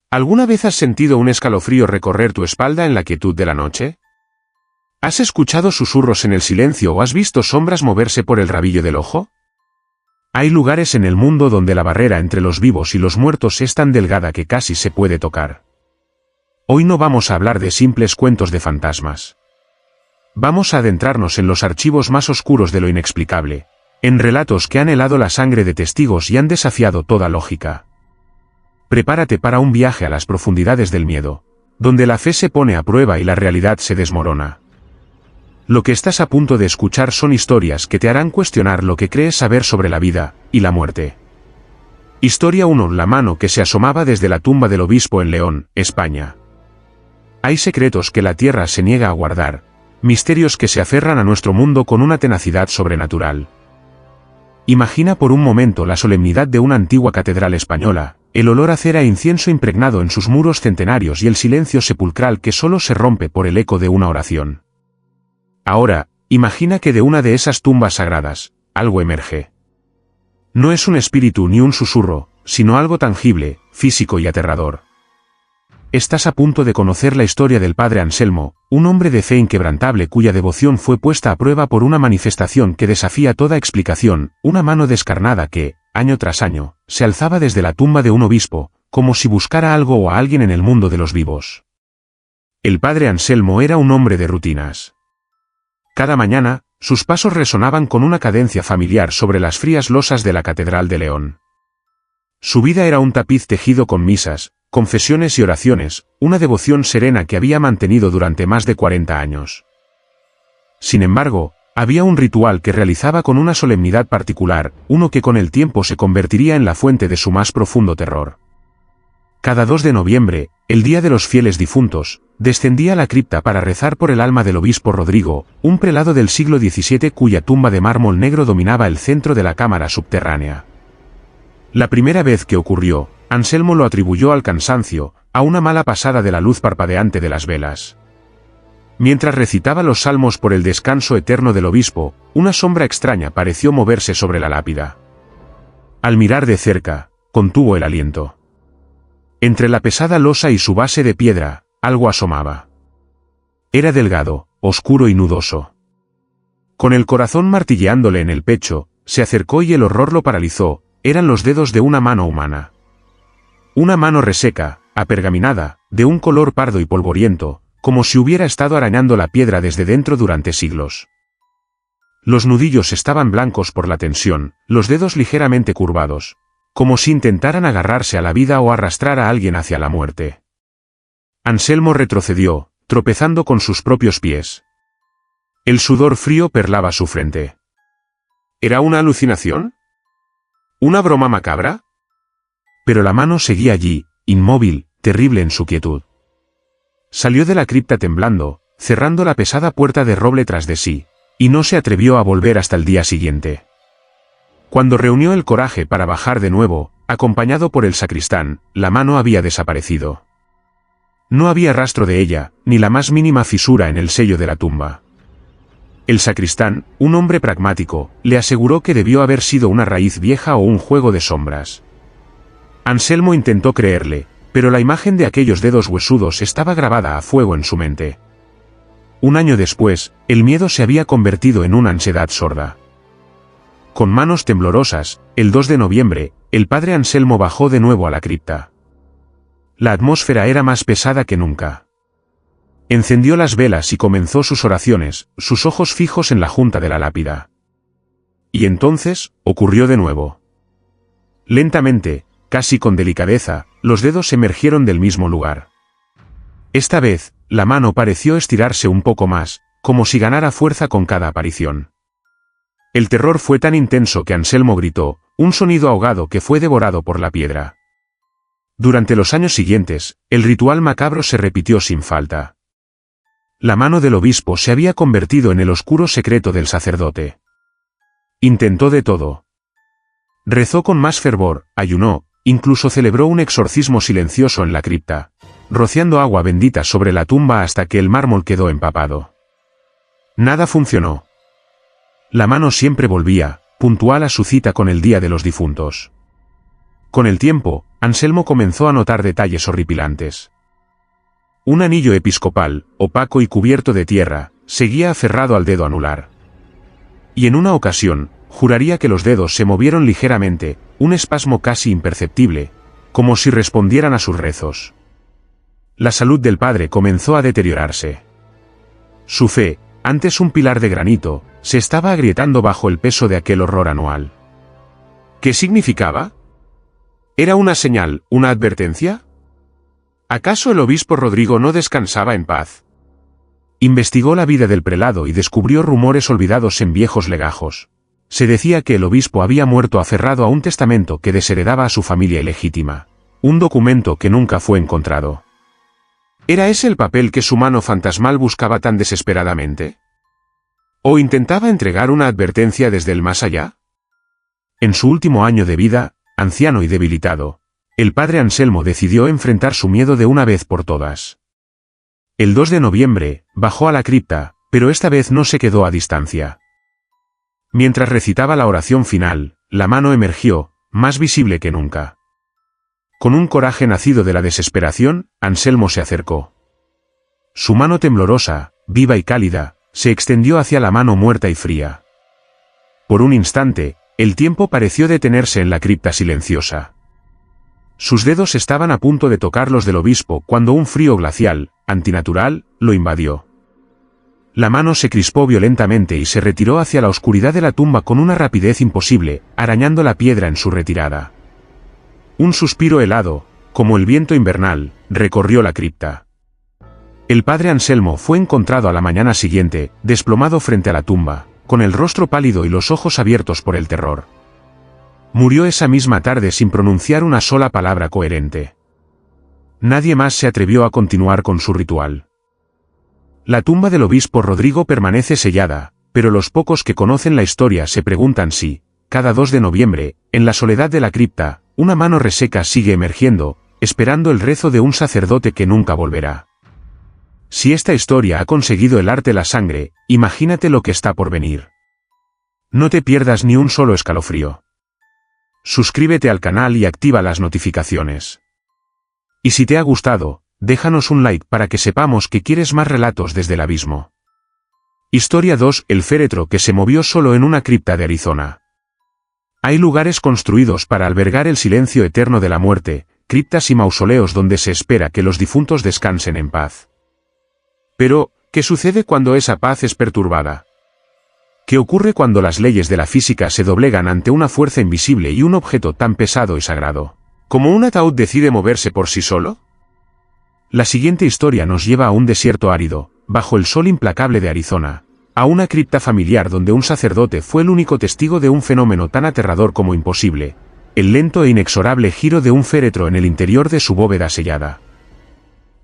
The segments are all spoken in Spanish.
¿Alguna vez has sentido un escalofrío recorrer tu espalda en la quietud de la noche? ¿Has escuchado susurros en el silencio o has visto sombras moverse por el rabillo del ojo? Hay lugares en el mundo donde la barrera entre los vivos y los muertos es tan delgada que casi se puede tocar. Hoy no vamos a hablar de simples cuentos de fantasmas. Vamos a adentrarnos en los archivos más oscuros de lo inexplicable, en relatos que han helado la sangre de testigos y han desafiado toda lógica. Prepárate para un viaje a las profundidades del miedo, donde la fe se pone a prueba y la realidad se desmorona. Lo que estás a punto de escuchar son historias que te harán cuestionar lo que crees saber sobre la vida y la muerte. Historia 1: La mano que se asomaba desde la tumba del obispo en León, España. Hay secretos que la tierra se niega a guardar, misterios que se aferran a nuestro mundo con una tenacidad sobrenatural. Imagina por un momento la solemnidad de una antigua catedral española, el olor a cera e incienso impregnado en sus muros centenarios y el silencio sepulcral que solo se rompe por el eco de una oración. Ahora, imagina que de una de esas tumbas sagradas, algo emerge. No es un espíritu ni un susurro, sino algo tangible, físico y aterrador. Estás a punto de conocer la historia del padre Anselmo, un hombre de fe inquebrantable cuya devoción fue puesta a prueba por una manifestación que desafía toda explicación, una mano descarnada que, año tras año, se alzaba desde la tumba de un obispo, como si buscara algo o a alguien en el mundo de los vivos. El padre Anselmo era un hombre de rutinas. Cada mañana, sus pasos resonaban con una cadencia familiar sobre las frías losas de la Catedral de León. Su vida era un tapiz tejido con misas, confesiones y oraciones, una devoción serena que había mantenido durante más de 40 años. Sin embargo, había un ritual que realizaba con una solemnidad particular, uno que con el tiempo se convertiría en la fuente de su más profundo terror. Cada 2 de noviembre, el día de los fieles difuntos, descendía a la cripta para rezar por el alma del obispo Rodrigo, un prelado del siglo XVII cuya tumba de mármol negro dominaba el centro de la cámara subterránea. La primera vez que ocurrió, Anselmo lo atribuyó al cansancio, a una mala pasada de la luz parpadeante de las velas. Mientras recitaba los salmos por el descanso eterno del obispo, una sombra extraña pareció moverse sobre la lápida. Al mirar de cerca, contuvo el aliento. Entre la pesada losa y su base de piedra, algo asomaba. Era delgado, oscuro y nudoso. Con el corazón martilleándole en el pecho, se acercó y el horror lo paralizó. Eran los dedos de una mano humana. Una mano reseca, apergaminada, de un color pardo y polvoriento, como si hubiera estado arañando la piedra desde dentro durante siglos. Los nudillos estaban blancos por la tensión, los dedos ligeramente curvados, como si intentaran agarrarse a la vida o arrastrar a alguien hacia la muerte. Anselmo retrocedió, tropezando con sus propios pies. El sudor frío perlaba su frente. ¿Era una alucinación? ¿Una broma macabra? Pero la mano seguía allí, inmóvil, terrible en su quietud. Salió de la cripta temblando, cerrando la pesada puerta de roble tras de sí, y no se atrevió a volver hasta el día siguiente. Cuando reunió el coraje para bajar de nuevo, acompañado por el sacristán, la mano había desaparecido. No había rastro de ella, ni la más mínima fisura en el sello de la tumba. El sacristán, un hombre pragmático, le aseguró que debió haber sido una raíz vieja o un juego de sombras. Anselmo intentó creerle, pero la imagen de aquellos dedos huesudos estaba grabada a fuego en su mente. Un año después, el miedo se había convertido en una ansiedad sorda. Con manos temblorosas, el 2 de noviembre, el padre Anselmo bajó de nuevo a la cripta. La atmósfera era más pesada que nunca. Encendió las velas y comenzó sus oraciones, sus ojos fijos en la junta de la lápida. Y entonces, ocurrió de nuevo. Lentamente, casi con delicadeza, los dedos emergieron del mismo lugar. Esta vez, la mano pareció estirarse un poco más, como si ganara fuerza con cada aparición. El terror fue tan intenso que Anselmo gritó, un sonido ahogado que fue devorado por la piedra. Durante los años siguientes, el ritual macabro se repitió sin falta. La mano del obispo se había convertido en el oscuro secreto del sacerdote. Intentó de todo. Rezó con más fervor, ayunó, incluso celebró un exorcismo silencioso en la cripta, rociando agua bendita sobre la tumba hasta que el mármol quedó empapado. Nada funcionó. La mano siempre volvía, puntual a su cita con el día de los difuntos. Con el tiempo, Anselmo comenzó a notar detalles horripilantes. Un anillo episcopal, opaco y cubierto de tierra, seguía aferrado al dedo anular. Y en una ocasión, juraría que los dedos se movieron ligeramente, un espasmo casi imperceptible, como si respondieran a sus rezos. La salud del padre comenzó a deteriorarse. Su fe, antes un pilar de granito, se estaba agrietando bajo el peso de aquel horror anual. ¿Qué significaba? ¿Era una señal, una advertencia? ¿Acaso el obispo Rodrigo no descansaba en paz? Investigó la vida del prelado y descubrió rumores olvidados en viejos legajos. Se decía que el obispo había muerto aferrado a un testamento que desheredaba a su familia ilegítima. Un documento que nunca fue encontrado. ¿Era ese el papel que su mano fantasmal buscaba tan desesperadamente? ¿O intentaba entregar una advertencia desde el más allá? En su último año de vida, anciano y debilitado, el padre Anselmo decidió enfrentar su miedo de una vez por todas. El 2 de noviembre, bajó a la cripta, pero esta vez no se quedó a distancia. Mientras recitaba la oración final, la mano emergió, más visible que nunca. Con un coraje nacido de la desesperación, Anselmo se acercó. Su mano temblorosa, viva y cálida, se extendió hacia la mano muerta y fría. Por un instante, el tiempo pareció detenerse en la cripta silenciosa. Sus dedos estaban a punto de tocar los del obispo cuando un frío glacial, antinatural, lo invadió. La mano se crispó violentamente y se retiró hacia la oscuridad de la tumba con una rapidez imposible, arañando la piedra en su retirada. Un suspiro helado, como el viento invernal, recorrió la cripta. El padre Anselmo fue encontrado a la mañana siguiente, desplomado frente a la tumba, con el rostro pálido y los ojos abiertos por el terror. Murió esa misma tarde sin pronunciar una sola palabra coherente. Nadie más se atrevió a continuar con su ritual. La tumba del obispo Rodrigo permanece sellada, pero los pocos que conocen la historia se preguntan si, cada 2 de noviembre, en la soledad de la cripta, una mano reseca sigue emergiendo, esperando el rezo de un sacerdote que nunca volverá. Si esta historia ha conseguido helarte la sangre, imagínate lo que está por venir. No te pierdas ni un solo escalofrío. Suscríbete al canal y activa las notificaciones. Y si te ha gustado, déjanos un like para que sepamos que quieres más relatos desde el abismo. Historia 2: El féretro que se movió solo en una cripta de Arizona. Hay lugares construidos para albergar el silencio eterno de la muerte, criptas y mausoleos donde se espera que los difuntos descansen en paz. Pero, ¿qué sucede cuando esa paz es perturbada? ¿Qué ocurre cuando las leyes de la física se doblegan ante una fuerza invisible y un objeto tan pesado y sagrado? ¿Cómo un ataúd decide moverse por sí solo? La siguiente historia nos lleva a un desierto árido, bajo el sol implacable de Arizona, a una cripta familiar donde un sacerdote fue el único testigo de un fenómeno tan aterrador como imposible, el lento e inexorable giro de un féretro en el interior de su bóveda sellada.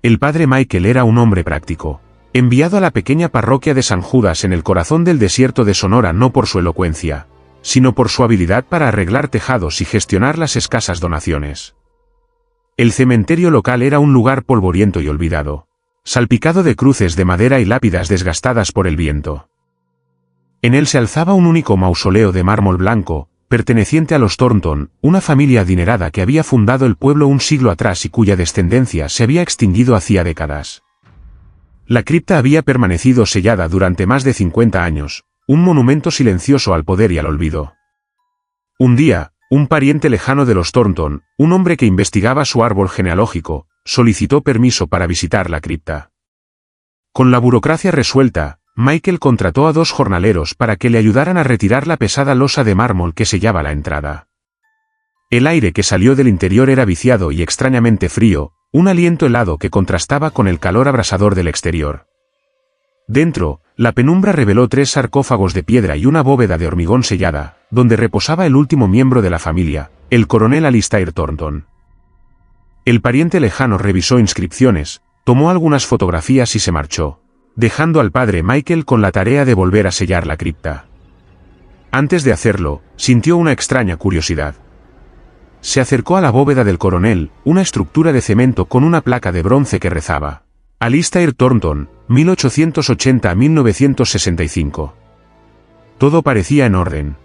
El padre Michael era un hombre práctico, enviado a la pequeña parroquia de San Judas en el corazón del desierto de Sonora no por su elocuencia, sino por su habilidad para arreglar tejados y gestionar las escasas donaciones. El cementerio local era un lugar polvoriento y olvidado, salpicado de cruces de madera y lápidas desgastadas por el viento. En él se alzaba un único mausoleo de mármol blanco, perteneciente a los Thornton, una familia adinerada que había fundado el pueblo un siglo atrás y cuya descendencia se había extinguido hacía décadas. La cripta había permanecido sellada durante más de 50 años, un monumento silencioso al poder y al olvido. Un día, un pariente lejano de los Thornton, un hombre que investigaba su árbol genealógico, solicitó permiso para visitar la cripta. Con la burocracia resuelta, Michael contrató a 2 jornaleros para que le ayudaran a retirar la pesada losa de mármol que sellaba la entrada. El aire que salió del interior era viciado y extrañamente frío, un aliento helado que contrastaba con el calor abrasador del exterior. Dentro, la penumbra reveló 3 sarcófagos de piedra y una bóveda de hormigón sellada, donde reposaba el último miembro de la familia, el coronel Alistair Thornton. El pariente lejano revisó inscripciones, tomó algunas fotografías y se marchó, dejando al padre Michael con la tarea de volver a sellar la cripta. Antes de hacerlo, sintió una extraña curiosidad. Se acercó a la bóveda del coronel, una estructura de cemento con una placa de bronce que rezaba: Alistair Thornton, 1880 a 1965. Todo parecía en orden.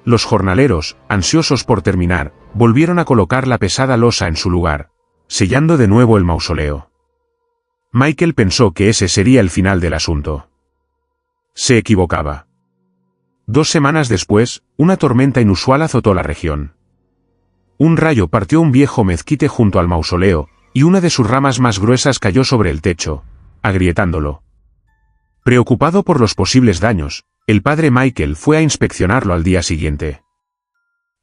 Los jornaleros, ansiosos por terminar, volvieron a colocar la pesada losa en su lugar, sellando de nuevo el mausoleo. Michael pensó que ese sería el final del asunto. Se equivocaba. 2 semanas después, una tormenta inusual azotó la región. Un rayo partió un viejo mezquite junto al mausoleo, y una de sus ramas más gruesas cayó sobre el techo, agrietándolo. Preocupado por los posibles daños, el padre Michael fue a inspeccionarlo al día siguiente.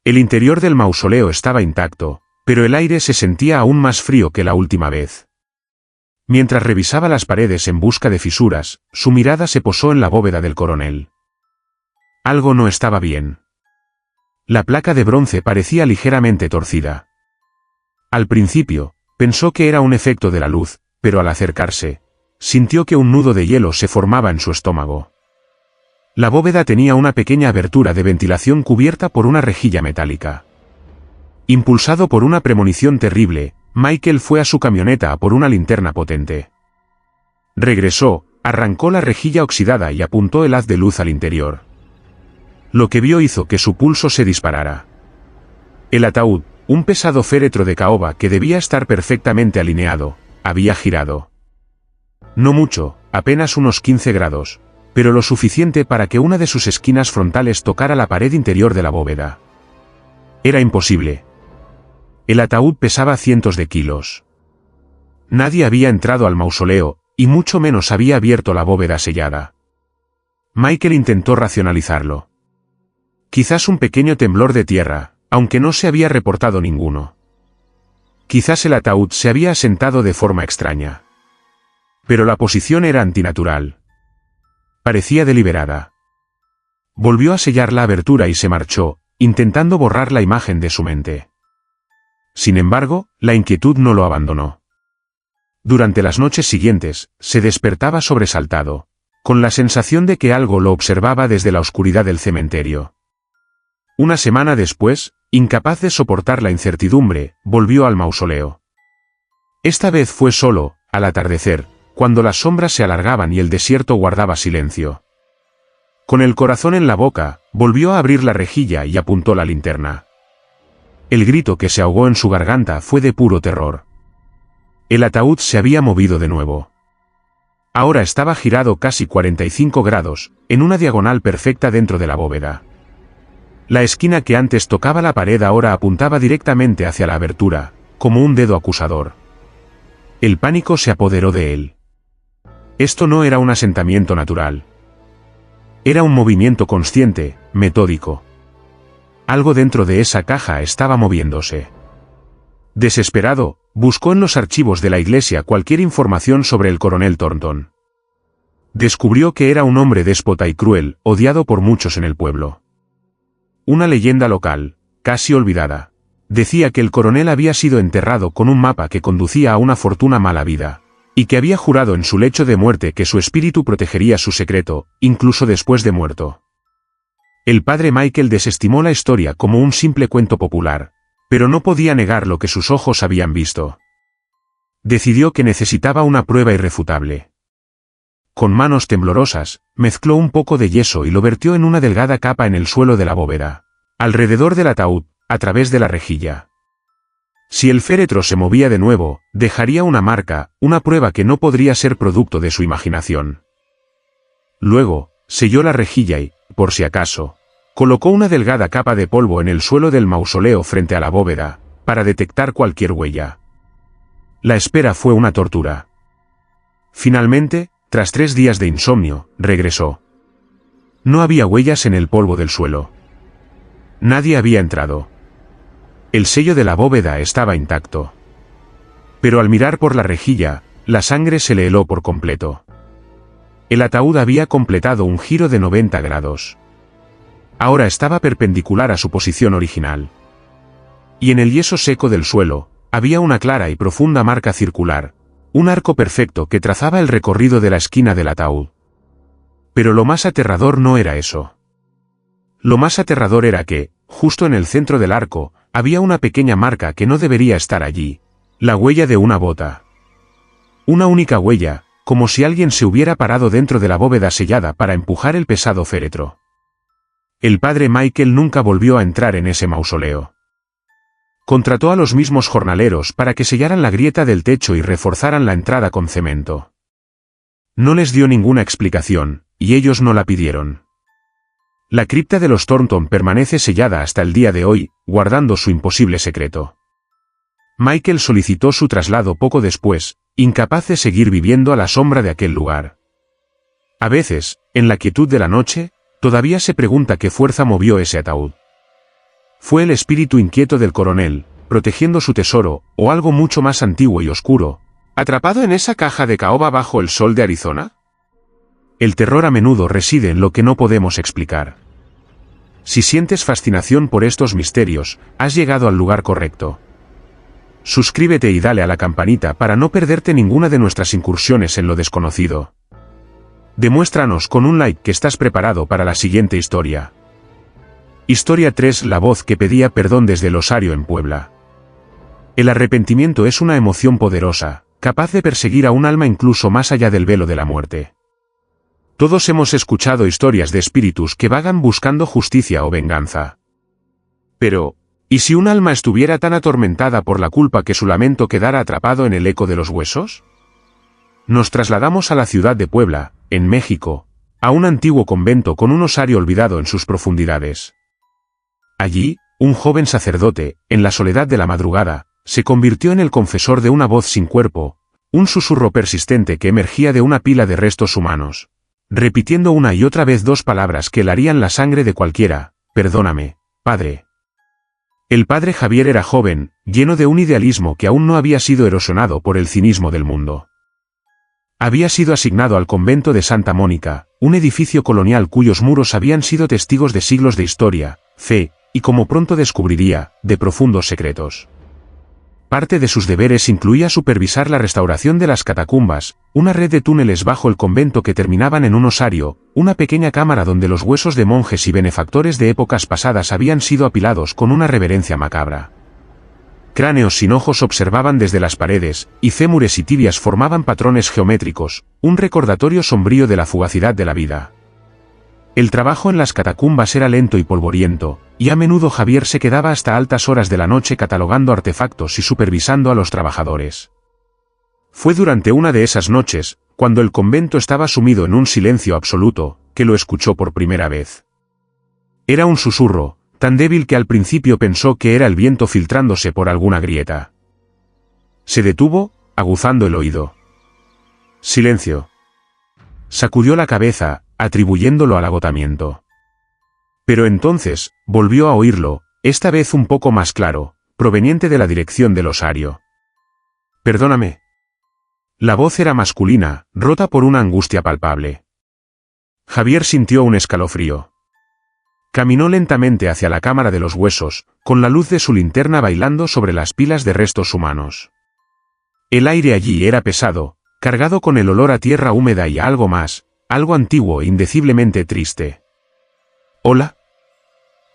El interior del mausoleo estaba intacto, pero el aire se sentía aún más frío que la última vez. Mientras revisaba las paredes en busca de fisuras, su mirada se posó en la bóveda del coronel. Algo no estaba bien. La placa de bronce parecía ligeramente torcida. Al principio, pensó que era un efecto de la luz, pero al acercarse, sintió que un nudo de hielo se formaba en su estómago. La bóveda tenía una pequeña abertura de ventilación cubierta por una rejilla metálica. Impulsado por una premonición terrible, Michael fue a su camioneta a por una linterna potente. Regresó, arrancó la rejilla oxidada y apuntó el haz de luz al interior. Lo que vio hizo que su pulso se disparara. El ataúd, un pesado féretro de caoba que debía estar perfectamente alineado, había girado. No mucho, apenas unos 15 grados, pero lo suficiente para que una de sus esquinas frontales tocara la pared interior de la bóveda. Era imposible. El ataúd pesaba cientos de kilos. Nadie había entrado al mausoleo, y mucho menos había abierto la bóveda sellada. Michael intentó racionalizarlo. Quizás un pequeño temblor de tierra, aunque no se había reportado ninguno. Quizás el ataúd se había asentado de forma extraña. Pero la posición era antinatural. Parecía deliberada. Volvió a sellar la abertura y se marchó, intentando borrar la imagen de su mente. Sin embargo, la inquietud no lo abandonó. Durante las noches siguientes, se despertaba sobresaltado, con la sensación de que algo lo observaba desde la oscuridad del cementerio. Una semana después, incapaz de soportar la incertidumbre, volvió al mausoleo. Esta vez fue solo, al atardecer, cuando las sombras se alargaban y el desierto guardaba silencio. Con el corazón en la boca, volvió a abrir la rejilla y apuntó la linterna. El grito que se ahogó en su garganta fue de puro terror. El ataúd se había movido de nuevo. Ahora estaba girado casi 45 grados, en una diagonal perfecta dentro de la bóveda. La esquina que antes tocaba la pared ahora apuntaba directamente hacia la abertura, como un dedo acusador. El pánico se apoderó de él. Esto no era un asentamiento natural. Era un movimiento consciente, metódico. Algo dentro de esa caja estaba moviéndose. Desesperado, buscó en los archivos de la iglesia cualquier información sobre el coronel Thornton. Descubrió que era un hombre déspota y cruel, odiado por muchos en el pueblo. Una leyenda local, casi olvidada, decía que el coronel había sido enterrado con un mapa que conducía a una fortuna mala vida, y que había jurado en su lecho de muerte que su espíritu protegería su secreto, incluso después de muerto. El padre Michael desestimó la historia como un simple cuento popular, pero no podía negar lo que sus ojos habían visto. Decidió que necesitaba una prueba irrefutable. Con manos temblorosas, mezcló un poco de yeso y lo vertió en una delgada capa en el suelo de la bóveda, alrededor del ataúd, a través de la rejilla. Si el féretro se movía de nuevo, dejaría una marca, una prueba que no podría ser producto de su imaginación. Luego, selló la rejilla y, por si acaso, colocó una delgada capa de polvo en el suelo del mausoleo frente a la bóveda, para detectar cualquier huella. La espera fue una tortura. Finalmente, tras 3 días de insomnio, regresó. No había huellas en el polvo del suelo. Nadie había entrado. El sello de la bóveda estaba intacto. Pero al mirar por la rejilla, la sangre se le heló por completo. El ataúd había completado un giro de 90 grados. Ahora estaba perpendicular a su posición original. Y en el yeso seco del suelo, había una clara y profunda marca circular, un arco perfecto que trazaba el recorrido de la esquina del ataúd. Pero lo más aterrador no era eso. Lo más aterrador era que, justo en el centro del arco, había una pequeña marca que no debería estar allí, la huella de una bota. Una única huella, como si alguien se hubiera parado dentro de la bóveda sellada para empujar el pesado féretro. El padre Michael nunca volvió a entrar en ese mausoleo. Contrató a los mismos jornaleros para que sellaran la grieta del techo y reforzaran la entrada con cemento. No les dio ninguna explicación, y ellos no la pidieron. La cripta de los Thornton permanece sellada hasta el día de hoy, guardando su imposible secreto. Michael solicitó su traslado poco después, incapaz de seguir viviendo a la sombra de aquel lugar. A veces, en la quietud de la noche, todavía se pregunta qué fuerza movió ese ataúd. ¿Fue el espíritu inquieto del coronel, protegiendo su tesoro, o algo mucho más antiguo y oscuro, atrapado en esa caja de caoba bajo el sol de Arizona? El terror a menudo reside en lo que no podemos explicar. Si sientes fascinación por estos misterios, has llegado al lugar correcto. Suscríbete y dale a la campanita para no perderte ninguna de nuestras incursiones en lo desconocido. Demuéstranos con un like que estás preparado para la siguiente historia. Historia 3: La voz que pedía perdón desde el osario en Puebla. El arrepentimiento es una emoción poderosa, capaz de perseguir a un alma incluso más allá del velo de la muerte. Todos hemos escuchado historias de espíritus que vagan buscando justicia o venganza. Pero, ¿y si un alma estuviera tan atormentada por la culpa que su lamento quedara atrapado en el eco de los huesos? Nos trasladamos a la ciudad de Puebla, en México, a un antiguo convento con un osario olvidado en sus profundidades. Allí, un joven sacerdote, en la soledad de la madrugada, se convirtió en el confesor de una voz sin cuerpo, un susurro persistente que emergía de una pila de restos humanos, repitiendo una y otra vez dos palabras que helarían la sangre de cualquiera: perdóname, padre. El padre Javier era joven, lleno de un idealismo que aún no había sido erosionado por el cinismo del mundo. Había sido asignado al convento de Santa Mónica, un edificio colonial cuyos muros habían sido testigos de siglos de historia, fe, y como pronto descubriría, de profundos secretos. Parte de sus deberes incluía supervisar la restauración de las catacumbas, una red de túneles bajo el convento que terminaban en un osario, una pequeña cámara donde los huesos de monjes y benefactores de épocas pasadas habían sido apilados con una reverencia macabra. Cráneos sin ojos observaban desde las paredes, y fémures y tibias formaban patrones geométricos, un recordatorio sombrío de la fugacidad de la vida. El trabajo en las catacumbas era lento y polvoriento, y a menudo Javier se quedaba hasta altas horas de la noche catalogando artefactos y supervisando a los trabajadores. Fue durante una de esas noches, cuando el convento estaba sumido en un silencio absoluto, que lo escuchó por primera vez. Era un susurro, tan débil que al principio pensó que era el viento filtrándose por alguna grieta. Se detuvo, aguzando el oído. Silencio. Sacudió la cabeza, atribuyéndolo al agotamiento. Pero entonces, volvió a oírlo, esta vez un poco más claro, proveniente de la dirección del osario. Perdóname. La voz era masculina, rota por una angustia palpable. Javier sintió un escalofrío. Caminó lentamente hacia la cámara de los huesos, con la luz de su linterna bailando sobre las pilas de restos humanos. El aire allí era pesado, cargado con el olor a tierra húmeda y a algo más, algo antiguo e indeciblemente triste. ¿Hola?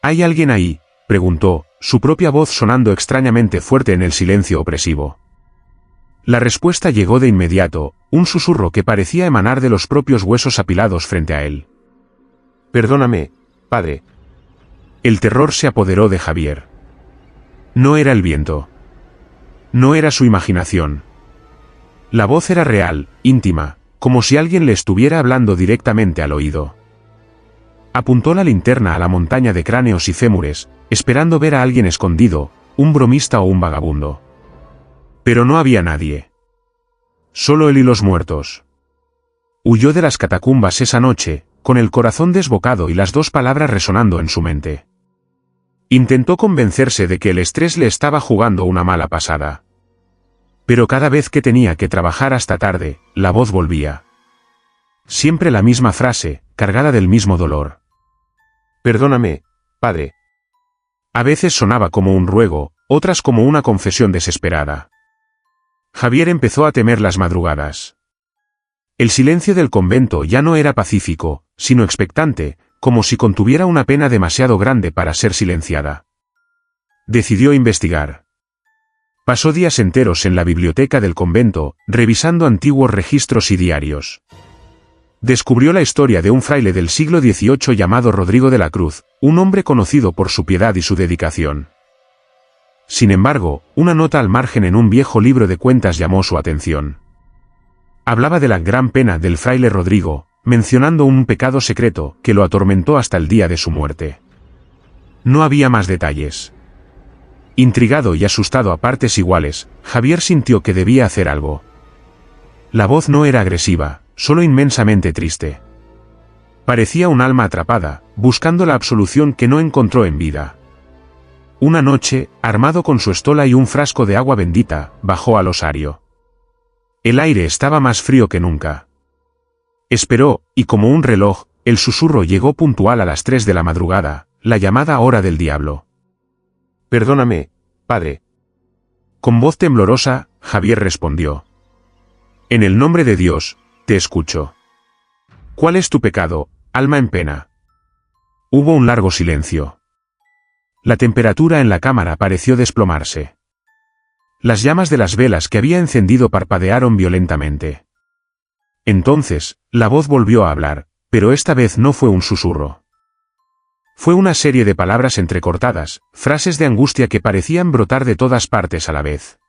¿Hay alguien ahí?, preguntó, su propia voz sonando extrañamente fuerte en el silencio opresivo. La respuesta llegó de inmediato, un susurro que parecía emanar de los propios huesos apilados frente a él. Perdóname, padre. El terror se apoderó de Javier. No era el viento. No era su imaginación. La voz era real, íntima, como si alguien le estuviera hablando directamente al oído. Apuntó la linterna a la montaña de cráneos y fémures, esperando ver a alguien escondido, un bromista o un vagabundo. Pero no había nadie. Solo él y los muertos. Huyó de las catacumbas esa noche, con el corazón desbocado y las dos palabras resonando en su mente. Intentó convencerse de que el estrés le estaba jugando una mala pasada. Pero cada vez que tenía que trabajar hasta tarde, la voz volvía. Siempre la misma frase, cargada del mismo dolor. Perdóname, padre. A veces sonaba como un ruego, otras como una confesión desesperada. Javier empezó a temer las madrugadas. El silencio del convento ya no era pacífico, sino expectante, como si contuviera una pena demasiado grande para ser silenciada. Decidió investigar. Pasó días enteros en la biblioteca del convento, revisando antiguos registros y diarios. descubrió la historia de un fraile del siglo XVIII llamado Rodrigo de la Cruz, un hombre conocido por su piedad y su dedicación. Sin embargo, una nota al margen en un viejo libro de cuentas llamó su atención. Hablaba de la gran pena del fraile Rodrigo, mencionando un pecado secreto que lo atormentó hasta el día de su muerte. No había más detalles. Intrigado y asustado a partes iguales, Javier sintió que debía hacer algo. La voz no era agresiva, solo inmensamente triste. Parecía un alma atrapada, buscando la absolución que no encontró en vida. Una noche, armado con su estola y un frasco de agua bendita, bajó al osario. El aire estaba más frío que nunca. Esperó, y como un reloj, el susurro llegó puntual a las 3 de la madrugada, la llamada hora del diablo. «Perdóname, padre». Con voz temblorosa, Javier respondió. «En el nombre de Dios, te escucho. ¿Cuál es tu pecado, alma en pena?» Hubo un largo silencio. La temperatura en la cámara pareció desplomarse. Las llamas de las velas que había encendido parpadearon violentamente. Entonces, la voz volvió a hablar, pero esta vez no fue un susurro. Fue una serie de palabras entrecortadas, frases de angustia que parecían brotar de todas partes a la vez.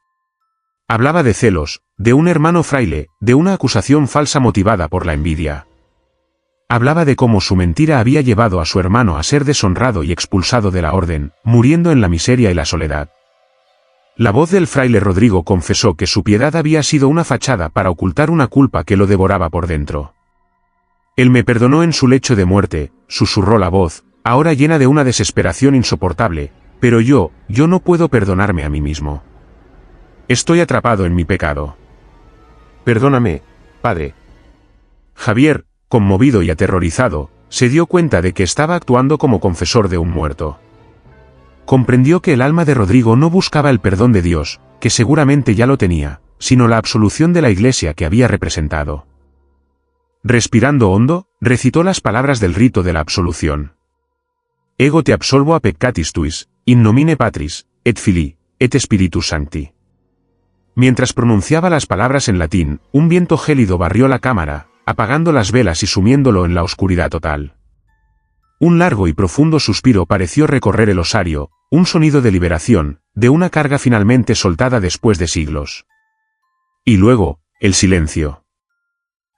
Hablaba de celos, de un hermano fraile, de una acusación falsa motivada por la envidia. Hablaba de cómo su mentira había llevado a su hermano a ser deshonrado y expulsado de la orden, muriendo en la miseria y la soledad. La voz del fraile Rodrigo confesó que su piedad había sido una fachada para ocultar una culpa que lo devoraba por dentro. «Él me perdonó en su lecho de muerte», susurró la voz, ahora llena de una desesperación insoportable, «pero yo no puedo perdonarme a mí mismo. Estoy atrapado en mi pecado. Perdóname, padre». Javier, conmovido y aterrorizado, se dio cuenta de que estaba actuando como confesor de un muerto. Comprendió que el alma de Rodrigo no buscaba el perdón de Dios, que seguramente ya lo tenía, sino la absolución de la Iglesia que había representado. Respirando hondo, recitó las palabras del rito de la absolución. «Ego te absolvo a peccatis tuis, in nomine Patris, et Filii, et Spiritus Sancti». Mientras pronunciaba las palabras en latín, un viento gélido barrió la cámara, apagando las velas y sumiéndolo en la oscuridad total. Un largo y profundo suspiro pareció recorrer el osario, un sonido de liberación, de una carga finalmente soltada después de siglos. Y luego, el silencio.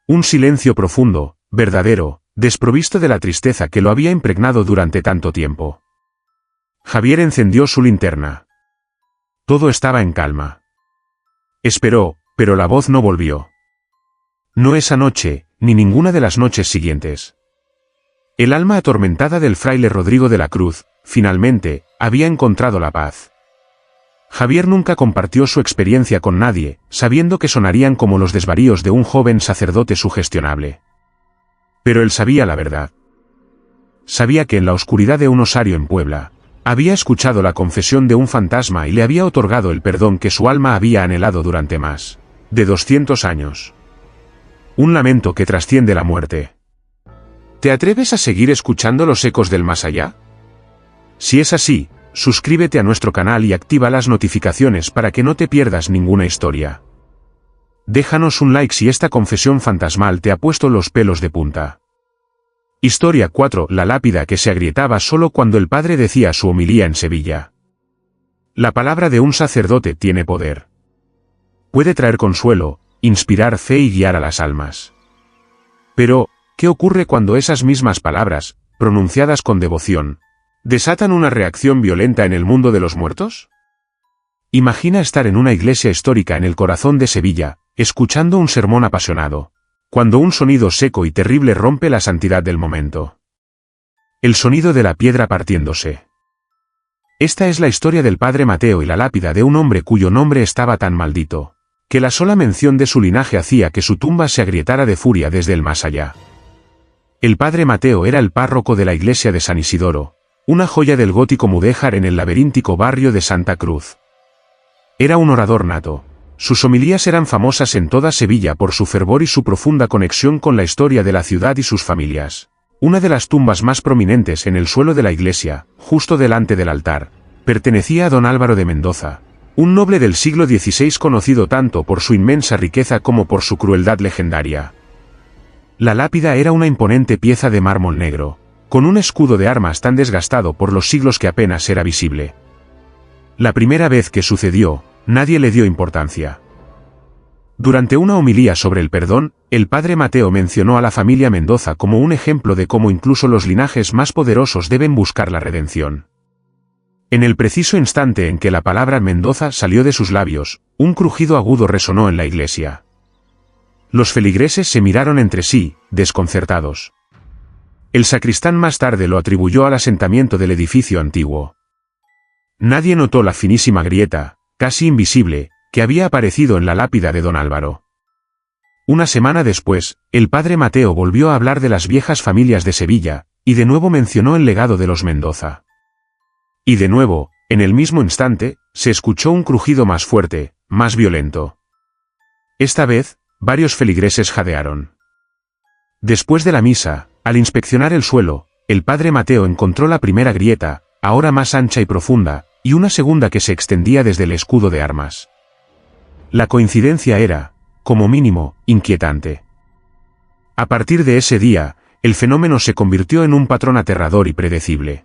Un silencio profundo, verdadero, desprovisto de la tristeza que lo había impregnado durante tanto tiempo. Javier encendió su linterna. Todo estaba en calma. Esperó, pero la voz no volvió. No esa noche, ni ninguna de las noches siguientes. El alma atormentada del fraile Rodrigo de la Cruz, finalmente, había encontrado la paz. Javier nunca compartió su experiencia con nadie, sabiendo que sonarían como los desvaríos de un joven sacerdote sugestionable. Pero él sabía la verdad. Sabía que en la oscuridad de un osario en Puebla, había escuchado la confesión de un fantasma y le había otorgado el perdón que su alma había anhelado durante más de 200 años. Un lamento que trasciende la muerte. ¿Te atreves a seguir escuchando los ecos del más allá? Si es así, suscríbete a nuestro canal y activa las notificaciones para que no te pierdas ninguna historia. Déjanos un like si esta confesión fantasmal te ha puesto los pelos de punta. Historia 4. La lápida que se agrietaba solo cuando el padre decía su homilía en Sevilla. La palabra de un sacerdote tiene poder. Puede traer consuelo, inspirar fe y guiar a las almas. Pero, ¿qué ocurre cuando esas mismas palabras, pronunciadas con devoción, desatan una reacción violenta en el mundo de los muertos? Imagina estar en una iglesia histórica en el corazón de Sevilla, escuchando un sermón apasionado, cuando un sonido seco y terrible rompe la santidad del momento. El sonido de la piedra partiéndose. Esta es la historia del padre Mateo y la lápida de un hombre cuyo nombre estaba tan maldito, que la sola mención de su linaje hacía que su tumba se agrietara de furia desde el más allá. El padre Mateo era el párroco de la iglesia de San Isidoro, una joya del gótico mudéjar en el laberíntico barrio de Santa Cruz. Era un orador nato. Sus homilías eran famosas en toda Sevilla por su fervor y su profunda conexión con la historia de la ciudad y sus familias. Una de las tumbas más prominentes en el suelo de la iglesia, justo delante del altar, pertenecía a don Álvaro de Mendoza, un noble del siglo XVI conocido tanto por su inmensa riqueza como por su crueldad legendaria. La lápida era una imponente pieza de mármol negro, con un escudo de armas tan desgastado por los siglos que apenas era visible. La primera vez que sucedió, nadie le dio importancia. Durante una homilía sobre el perdón, el padre Mateo mencionó a la familia Mendoza como un ejemplo de cómo incluso los linajes más poderosos deben buscar la redención. En el preciso instante en que la palabra Mendoza salió de sus labios, un crujido agudo resonó en la iglesia. Los feligreses se miraron entre sí, desconcertados. El sacristán más tarde lo atribuyó al asentamiento del edificio antiguo. Nadie notó la finísima grieta, casi invisible, que había aparecido en la lápida de don Álvaro. Una semana después, el padre Mateo volvió a hablar de las viejas familias de Sevilla, y de nuevo mencionó el legado de los Mendoza. Y de nuevo, en el mismo instante, se escuchó un crujido más fuerte, más violento. Esta vez, varios feligreses jadearon. Después de la misa, al inspeccionar el suelo, el padre Mateo encontró la primera grieta, ahora más ancha y profunda, y una segunda que se extendía desde el escudo de armas. La coincidencia era, como mínimo, inquietante. A partir de ese día, el fenómeno se convirtió en un patrón aterrador y predecible.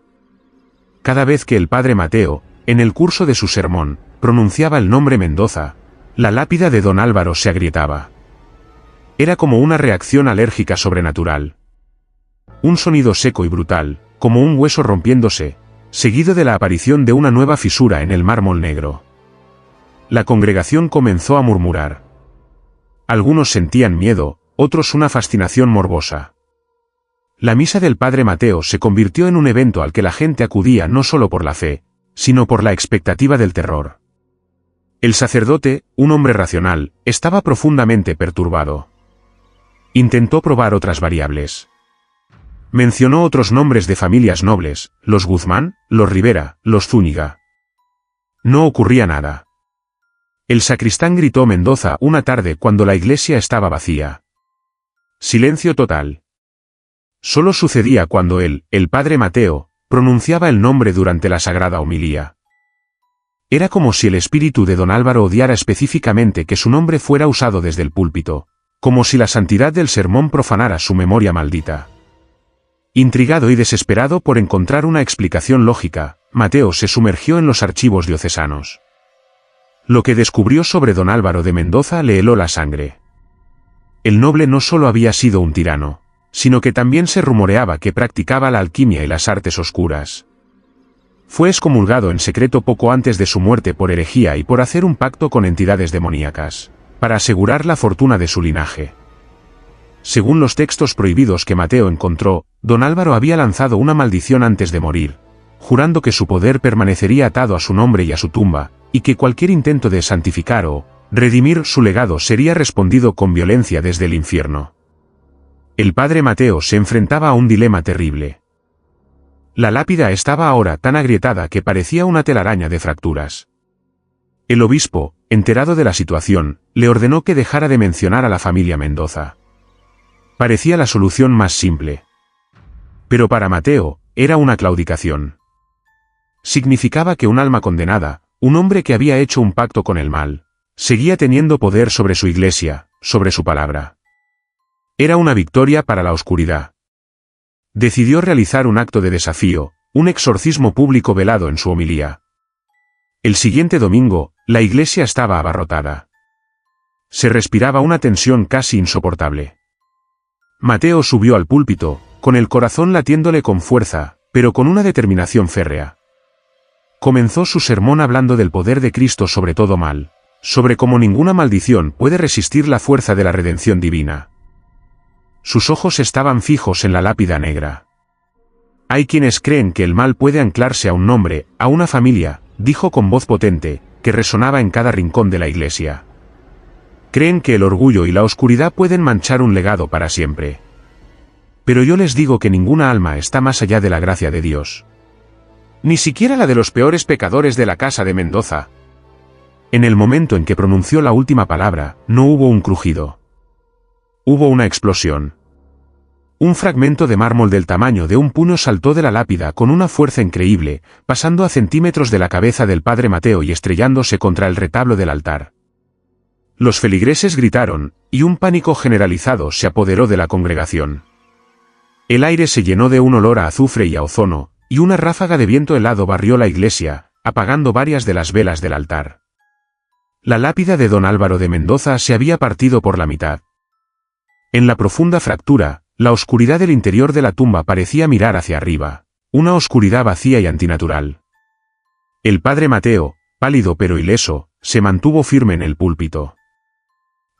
Cada vez que el padre Mateo, en el curso de su sermón, pronunciaba el nombre Mendoza, la lápida de don Álvaro se agrietaba. Era como una reacción alérgica sobrenatural. Un sonido seco y brutal, como un hueso rompiéndose, seguido de la aparición de una nueva fisura en el mármol negro. La congregación comenzó a murmurar. Algunos sentían miedo, otros una fascinación morbosa. La misa del padre Mateo se convirtió en un evento al que la gente acudía no solo por la fe, sino por la expectativa del terror. El sacerdote, un hombre racional, estaba profundamente perturbado. Intentó probar otras variables. Mencionó otros nombres de familias nobles, los Guzmán, los Rivera, los Zúñiga. No ocurría nada. El sacristán gritó Mendoza una tarde cuando la iglesia estaba vacía. Silencio total. Solo sucedía cuando él, el padre Mateo, pronunciaba el nombre durante la sagrada homilía. Era como si el espíritu de don Álvaro odiara específicamente que su nombre fuera usado desde el púlpito, como si la santidad del sermón profanara su memoria maldita. Intrigado y desesperado por encontrar una explicación lógica, Mateo se sumergió en los archivos diocesanos. Lo que descubrió sobre don Álvaro de Mendoza le heló la sangre. El noble no solo había sido un tirano, sino que también se rumoreaba que practicaba la alquimia y las artes oscuras. Fue excomulgado en secreto poco antes de su muerte por herejía y por hacer un pacto con entidades demoníacas, para asegurar la fortuna de su linaje. Según los textos prohibidos que Mateo encontró, don Álvaro había lanzado una maldición antes de morir, jurando que su poder permanecería atado a su nombre y a su tumba, y que cualquier intento de santificar o redimir su legado sería respondido con violencia desde el infierno. El padre Mateo se enfrentaba a un dilema terrible. La lápida estaba ahora tan agrietada que parecía una telaraña de fracturas. El obispo, enterado de la situación, le ordenó que dejara de mencionar a la familia Mendoza. Parecía la solución más simple. Pero para Mateo, era una claudicación. Significaba que un alma condenada, un hombre que había hecho un pacto con el mal, seguía teniendo poder sobre su iglesia, sobre su palabra. Era una victoria para la oscuridad. Decidió realizar un acto de desafío, un exorcismo público velado en su homilía. El siguiente domingo, la iglesia estaba abarrotada. Se respiraba una tensión casi insoportable. Mateo subió al púlpito, con el corazón latiéndole con fuerza, pero con una determinación férrea. Comenzó su sermón hablando del poder de Cristo sobre todo mal, sobre cómo ninguna maldición puede resistir la fuerza de la redención divina. Sus ojos estaban fijos en la lápida negra. Hay quienes creen que el mal puede anclarse a un nombre, a una familia, dijo con voz potente, que resonaba en cada rincón de la iglesia. Creen que el orgullo y la oscuridad pueden manchar un legado para siempre. Pero yo les digo que ninguna alma está más allá de la gracia de Dios. Ni siquiera la de los peores pecadores de la casa de Mendoza. En el momento en que pronunció la última palabra, no hubo un crujido. Hubo una explosión. Un fragmento de mármol del tamaño de un puño saltó de la lápida con una fuerza increíble, pasando a centímetros de la cabeza del padre Mateo y estrellándose contra el retablo del altar. Los feligreses gritaron, y un pánico generalizado se apoderó de la congregación. El aire se llenó de un olor a azufre y a ozono, y una ráfaga de viento helado barrió la iglesia, apagando varias de las velas del altar. La lápida de don Álvaro de Mendoza se había partido por la mitad. En la profunda fractura, la oscuridad del interior de la tumba parecía mirar hacia arriba, una oscuridad vacía y antinatural. El padre Mateo, pálido pero ileso, se mantuvo firme en el púlpito.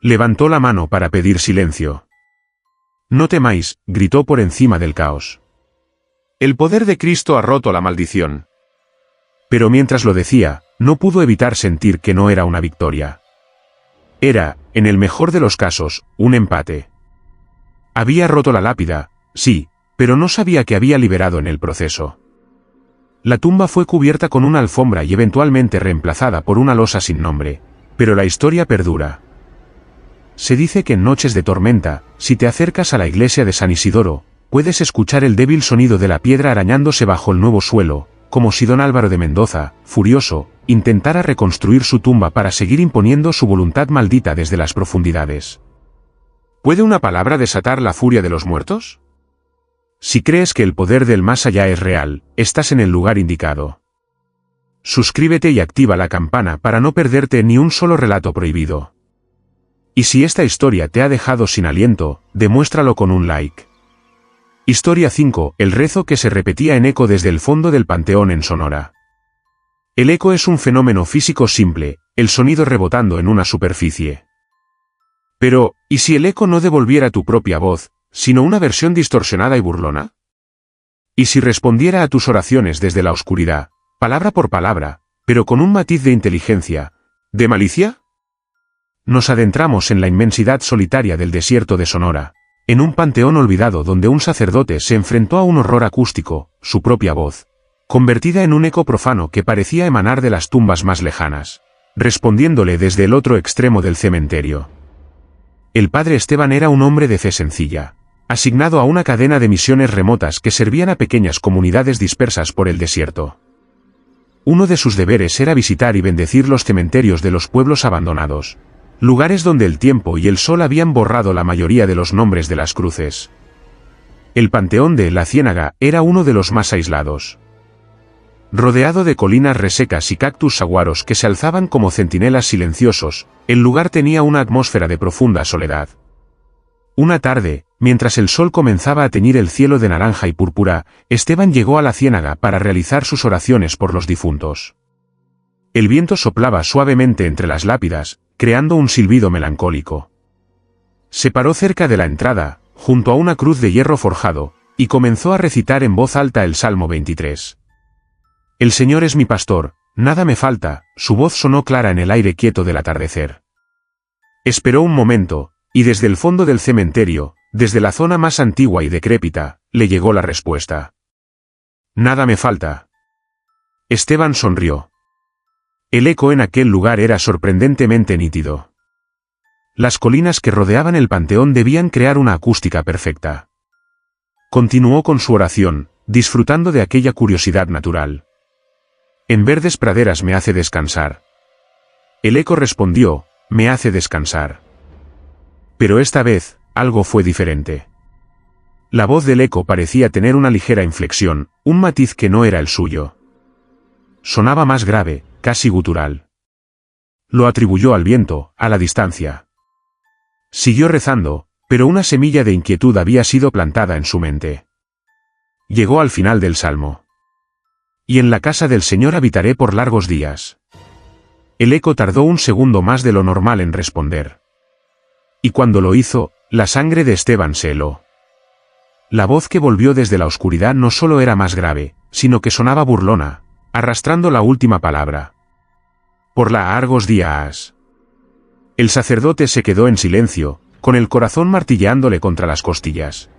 Levantó la mano para pedir silencio. «No temáis», gritó por encima del caos. «El poder de Cristo ha roto la maldición». Pero mientras lo decía, no pudo evitar sentir que no era una victoria. Era, en el mejor de los casos, un empate. Había roto la lápida, sí, pero no sabía que había liberado en el proceso. La tumba fue cubierta con una alfombra y eventualmente reemplazada por una losa sin nombre, pero la historia perdura. Se dice que en noches de tormenta, si te acercas a la iglesia de San Isidoro, puedes escuchar el débil sonido de la piedra arañándose bajo el nuevo suelo, como si don Álvaro de Mendoza, furioso, intentara reconstruir su tumba para seguir imponiendo su voluntad maldita desde las profundidades. ¿Puede una palabra desatar la furia de los muertos? Si crees que el poder del más allá es real, estás en el lugar indicado. Suscríbete y activa la campana para no perderte ni un solo relato prohibido. Y si esta historia te ha dejado sin aliento, demuéstralo con un like. Historia 5. El rezo que se repetía en eco desde el fondo del panteón en Sonora. El eco es un fenómeno físico simple, el sonido rebotando en una superficie. Pero, ¿y si el eco no devolviera tu propia voz, sino una versión distorsionada y burlona? ¿Y si respondiera a tus oraciones desde la oscuridad, palabra por palabra, pero con un matiz de inteligencia, de malicia? Nos adentramos en la inmensidad solitaria del desierto de Sonora, en un panteón olvidado donde un sacerdote se enfrentó a un horror acústico, su propia voz, convertida en un eco profano que parecía emanar de las tumbas más lejanas, respondiéndole desde el otro extremo del cementerio. El padre Esteban era un hombre de fe sencilla, asignado a una cadena de misiones remotas que servían a pequeñas comunidades dispersas por el desierto. Uno de sus deberes era visitar y bendecir los cementerios de los pueblos abandonados, lugares donde el tiempo y el sol habían borrado la mayoría de los nombres de las cruces. El panteón de La Ciénaga era uno de los más aislados. Rodeado de colinas resecas y cactus saguaros que se alzaban como centinelas silenciosos, el lugar tenía una atmósfera de profunda soledad. Una tarde, mientras el sol comenzaba a teñir el cielo de naranja y púrpura, Esteban llegó a la ciénaga para realizar sus oraciones por los difuntos. El viento soplaba suavemente entre las lápidas, creando un silbido melancólico. Se paró cerca de la entrada, junto a una cruz de hierro forjado, y comenzó a recitar en voz alta el Salmo 23. El Señor es mi pastor, nada me falta, su voz sonó clara en el aire quieto del atardecer. Esperó un momento, y desde el fondo del cementerio, desde la zona más antigua y decrépita, le llegó la respuesta. Nada me falta. Esteban sonrió. El eco en aquel lugar era sorprendentemente nítido. Las colinas que rodeaban el panteón debían crear una acústica perfecta. Continuó con su oración, disfrutando de aquella curiosidad natural. En verdes praderas me hace descansar. El eco respondió, me hace descansar. Pero esta vez, algo fue diferente. La voz del eco parecía tener una ligera inflexión, un matiz que no era el suyo. Sonaba más grave, casi gutural. Lo atribuyó al viento, a la distancia. Siguió rezando, pero una semilla de inquietud había sido plantada en su mente. Llegó al final del salmo. Y en la casa del Señor habitaré por largos días. El eco tardó un segundo más de lo normal en responder. Y cuando lo hizo, la sangre de Esteban se heló. La voz que volvió desde la oscuridad no solo era más grave, sino que sonaba burlona, arrastrando la última palabra. Por largos días. El sacerdote se quedó en silencio, con el corazón martilleándole contra las costillas.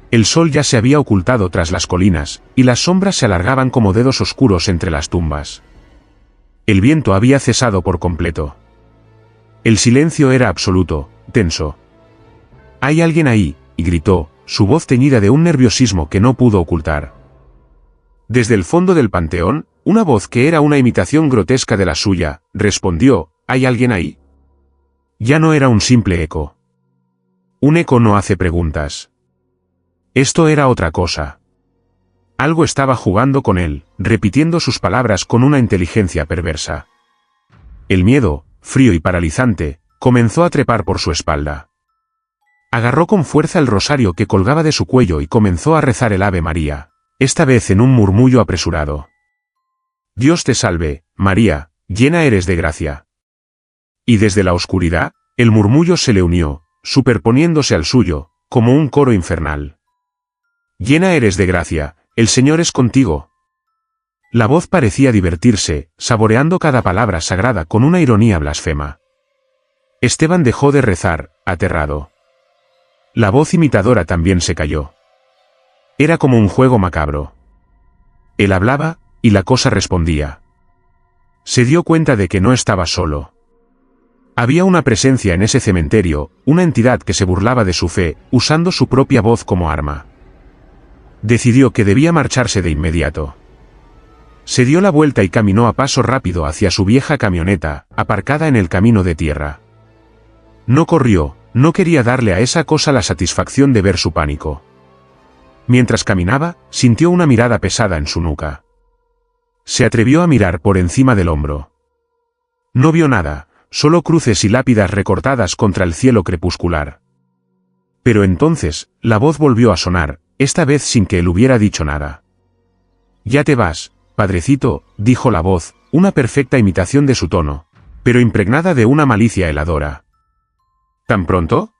El sol ya se había ocultado tras las colinas, y las sombras se alargaban como dedos oscuros entre las tumbas. El viento había cesado por completo. El silencio era absoluto, tenso. «Hay alguien ahí», y gritó, su voz teñida de un nerviosismo que no pudo ocultar. Desde el fondo del panteón, una voz que era una imitación grotesca de la suya, respondió, «¿Hay alguien ahí?». Ya no era un simple eco. Un eco no hace preguntas. Esto era otra cosa. Algo estaba jugando con él, repitiendo sus palabras con una inteligencia perversa. El miedo, frío y paralizante, comenzó a trepar por su espalda. Agarró con fuerza el rosario que colgaba de su cuello y comenzó a rezar el Ave María, esta vez en un murmullo apresurado. Dios te salve, María, llena eres de gracia. Y desde la oscuridad, el murmullo se le unió, superponiéndose al suyo, como un coro infernal. Llena eres de gracia, el Señor es contigo. La voz parecía divertirse, saboreando cada palabra sagrada con una ironía blasfema. Esteban dejó de rezar, aterrado. La voz imitadora también se calló. Era como un juego macabro. Él hablaba, y la cosa respondía. Se dio cuenta de que no estaba solo. Había una presencia en ese cementerio, una entidad que se burlaba de su fe, usando su propia voz como arma. Decidió que debía marcharse de inmediato. Se dio la vuelta y caminó a paso rápido hacia su vieja camioneta, aparcada en el camino de tierra. No corrió, no quería darle a esa cosa la satisfacción de ver su pánico. Mientras caminaba, sintió una mirada pesada en su nuca. Se atrevió a mirar por encima del hombro. No vio nada, solo cruces y lápidas recortadas contra el cielo crepuscular. Pero entonces, la voz volvió a sonar, esta vez sin que él hubiera dicho nada. Ya te vas, padrecito, dijo la voz, una perfecta imitación de su tono, pero impregnada de una malicia heladora. ¿Tan pronto?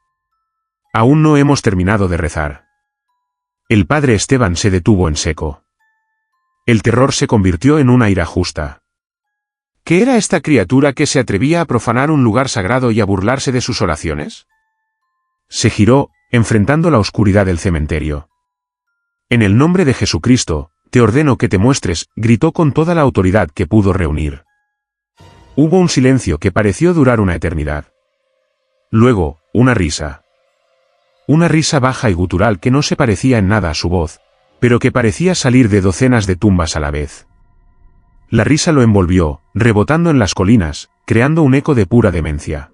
Aún no hemos terminado de rezar. El padre Esteban se detuvo en seco. El terror se convirtió en una ira justa. ¿Qué era esta criatura que se atrevía a profanar un lugar sagrado y a burlarse de sus oraciones? Se giró, enfrentando la oscuridad del cementerio. En el nombre de Jesucristo, te ordeno que te muestres, gritó con toda la autoridad que pudo reunir. Hubo un silencio que pareció durar una eternidad. Luego, una risa. Una risa baja y gutural que no se parecía en nada a su voz, pero que parecía salir de docenas de tumbas a la vez. La risa lo envolvió, rebotando en las colinas, creando un eco de pura demencia.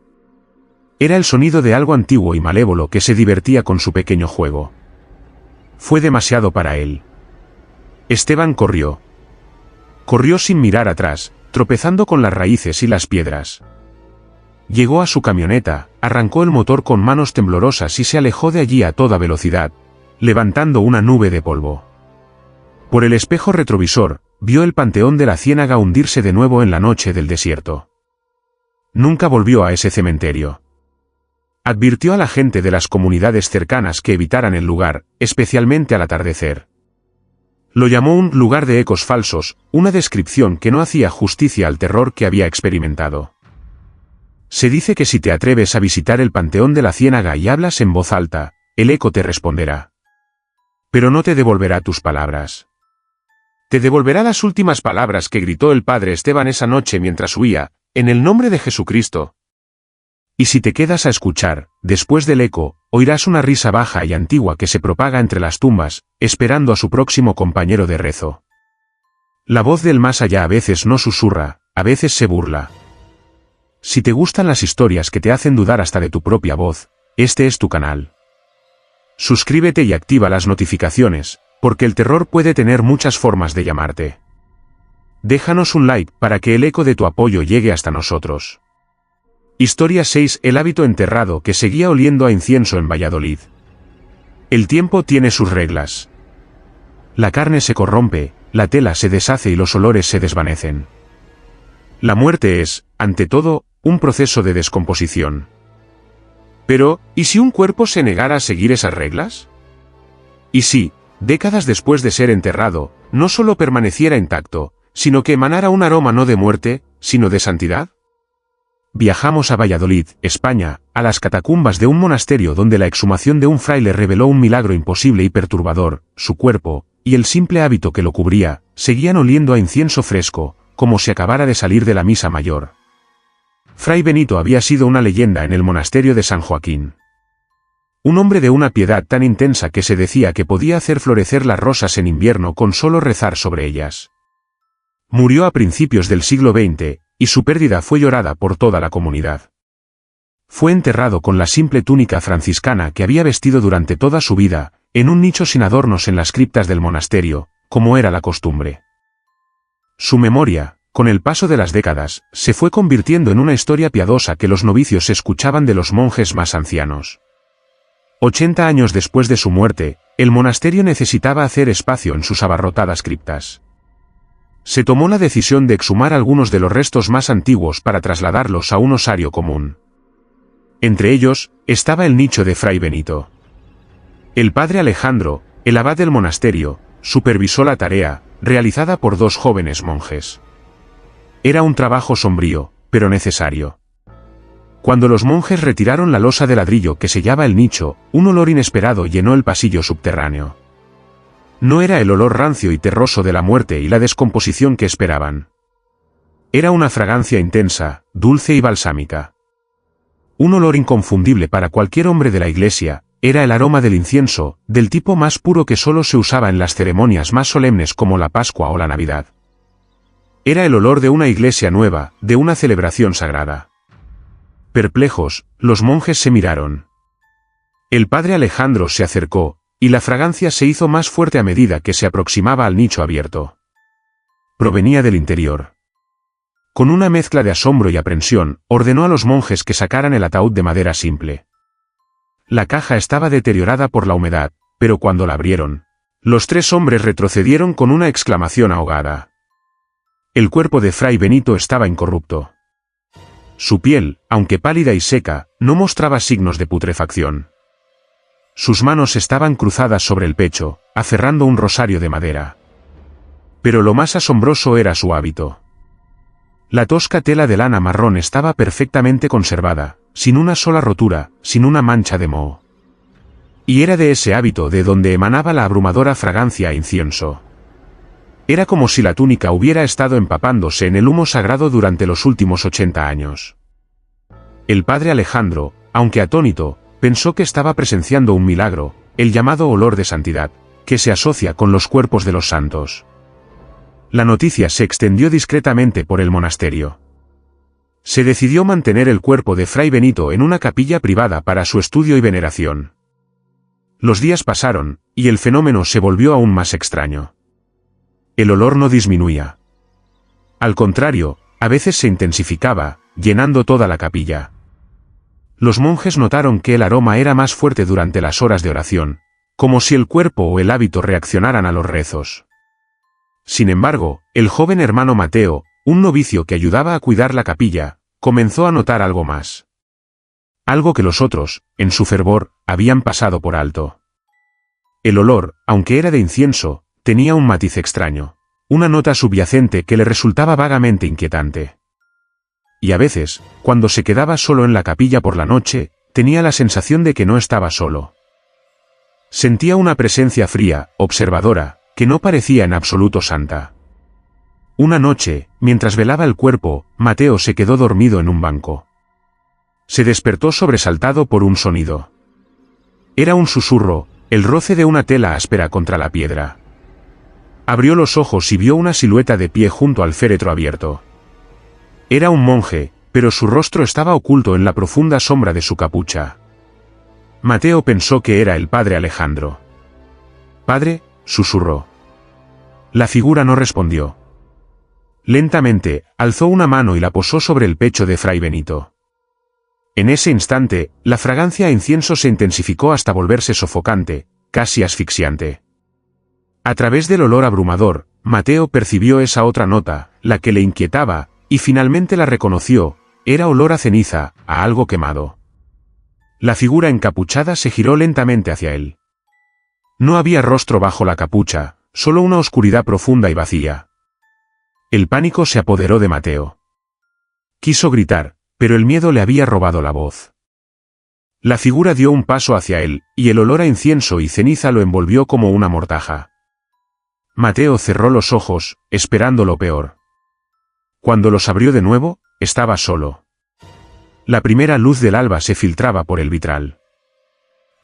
Era el sonido de algo antiguo y malévolo que se divertía con su pequeño juego. Fue demasiado para él. Esteban corrió. Corrió sin mirar atrás, tropezando con las raíces y las piedras. Llegó a su camioneta, arrancó el motor con manos temblorosas y se alejó de allí a toda velocidad, levantando una nube de polvo. Por el espejo retrovisor, vio el panteón de la Ciénaga hundirse de nuevo en la noche del desierto. Nunca volvió a ese cementerio. Advirtió a la gente de las comunidades cercanas que evitaran el lugar, especialmente al atardecer. Lo llamó un lugar de ecos falsos, una descripción que no hacía justicia al terror que había experimentado. Se dice que si te atreves a visitar el panteón de la Ciénaga y hablas en voz alta, el eco te responderá. Pero no te devolverá tus palabras. Te devolverá las últimas palabras que gritó el padre Esteban esa noche mientras huía, en el nombre de Jesucristo. Y si te quedas a escuchar, después del eco, oirás una risa baja y antigua que se propaga entre las tumbas, esperando a su próximo compañero de rezo. La voz del más allá a veces no susurra, a veces se burla. Si te gustan las historias que te hacen dudar hasta de tu propia voz, este es tu canal. Suscríbete y activa las notificaciones, porque el terror puede tener muchas formas de llamarte. Déjanos un like para que el eco de tu apoyo llegue hasta nosotros. Historia 6. El hábito enterrado que seguía oliendo a incienso en Valladolid. El tiempo tiene sus reglas. La carne se corrompe, la tela se deshace y los olores se desvanecen. La muerte es, ante todo, un proceso de descomposición. Pero, ¿y si un cuerpo se negara a seguir esas reglas? ¿Y si, décadas después de ser enterrado, no solo permaneciera intacto, sino que emanara un aroma no de muerte, sino de santidad? Viajamos a Valladolid, España, a las catacumbas de un monasterio donde la exhumación de un fraile reveló un milagro imposible y perturbador. Su cuerpo, y el simple hábito que lo cubría, seguían oliendo a incienso fresco, como si acabara de salir de la misa mayor. Fray Benito había sido una leyenda en el monasterio de San Joaquín. Un hombre de una piedad tan intensa que se decía que podía hacer florecer las rosas en invierno con solo rezar sobre ellas. Murió a principios del siglo XX, y su pérdida fue llorada por toda la comunidad. Fue enterrado con la simple túnica franciscana que había vestido durante toda su vida, en un nicho sin adornos en las criptas del monasterio, como era la costumbre. Su memoria, con el paso de las décadas, se fue convirtiendo en una historia piadosa que los novicios escuchaban de los monjes más ancianos. 80 años después de su muerte, el monasterio necesitaba hacer espacio en sus abarrotadas criptas. Se tomó la decisión de exhumar algunos de los restos más antiguos para trasladarlos a un osario común. Entre ellos, estaba el nicho de Fray Benito. El padre Alejandro, el abad del monasterio, supervisó la tarea, realizada por dos jóvenes monjes. Era un trabajo sombrío, pero necesario. Cuando los monjes retiraron la losa de ladrillo que sellaba el nicho, un olor inesperado llenó el pasillo subterráneo. No era el olor rancio y terroso de la muerte y la descomposición que esperaban. Era una fragancia intensa, dulce y balsámica. Un olor inconfundible para cualquier hombre de la iglesia, era el aroma del incienso, del tipo más puro que solo se usaba en las ceremonias más solemnes como la Pascua o la Navidad. Era el olor de una iglesia nueva, de una celebración sagrada. Perplejos, los monjes se miraron. El padre Alejandro se acercó, y la fragancia se hizo más fuerte a medida que se aproximaba al nicho abierto. Provenía del interior. Con una mezcla de asombro y aprensión, ordenó a los monjes que sacaran el ataúd de madera simple. La caja estaba deteriorada por la humedad, pero cuando la abrieron, los tres hombres retrocedieron con una exclamación ahogada. El cuerpo de Fray Benito estaba incorrupto. Su piel, aunque pálida y seca, no mostraba signos de putrefacción. Sus manos estaban cruzadas sobre el pecho, aferrando un rosario de madera. Pero lo más asombroso era su hábito. La tosca tela de lana marrón estaba perfectamente conservada, sin una sola rotura, sin una mancha de moho. Y era de ese hábito de donde emanaba la abrumadora fragancia a incienso. Era como si la túnica hubiera estado empapándose en el humo sagrado durante los últimos 80 años. El padre Alejandro, aunque atónito, pensó que estaba presenciando un milagro, el llamado olor de santidad, que se asocia con los cuerpos de los santos. La noticia se extendió discretamente por el monasterio. Se decidió mantener el cuerpo de Fray Benito en una capilla privada para su estudio y veneración. Los días pasaron, y el fenómeno se volvió aún más extraño. El olor no disminuía. Al contrario, a veces se intensificaba, llenando toda la capilla. Los monjes notaron que el aroma era más fuerte durante las horas de oración, como si el cuerpo o el hábito reaccionaran a los rezos. Sin embargo, el joven hermano Mateo, un novicio que ayudaba a cuidar la capilla, comenzó a notar algo más. Algo que los otros, en su fervor, habían pasado por alto. El olor, aunque era de incienso, tenía un matiz extraño, una nota subyacente que le resultaba vagamente inquietante. Y a veces, cuando se quedaba solo en la capilla por la noche, tenía la sensación de que no estaba solo. Sentía una presencia fría, observadora, que no parecía en absoluto santa. Una noche, mientras velaba el cuerpo, Mateo se quedó dormido en un banco. Se despertó sobresaltado por un sonido. Era un susurro, el roce de una tela áspera contra la piedra. Abrió los ojos y vio una silueta de pie junto al féretro abierto. Era un monje, pero su rostro estaba oculto en la profunda sombra de su capucha. Mateo pensó que era el padre Alejandro. «Padre», susurró. La figura no respondió. Lentamente, alzó una mano y la posó sobre el pecho de Fray Benito. En ese instante, la fragancia a incienso se intensificó hasta volverse sofocante, casi asfixiante. A través del olor abrumador, Mateo percibió esa otra nota, la que le inquietaba, y finalmente la reconoció, era olor a ceniza, a algo quemado. La figura encapuchada se giró lentamente hacia él. No había rostro bajo la capucha, solo una oscuridad profunda y vacía. El pánico se apoderó de Mateo. Quiso gritar, pero el miedo le había robado la voz. La figura dio un paso hacia él, y el olor a incienso y ceniza lo envolvió como una mortaja. Mateo cerró los ojos, esperando lo peor. Cuando los abrió de nuevo, estaba solo. La primera luz del alba se filtraba por el vitral.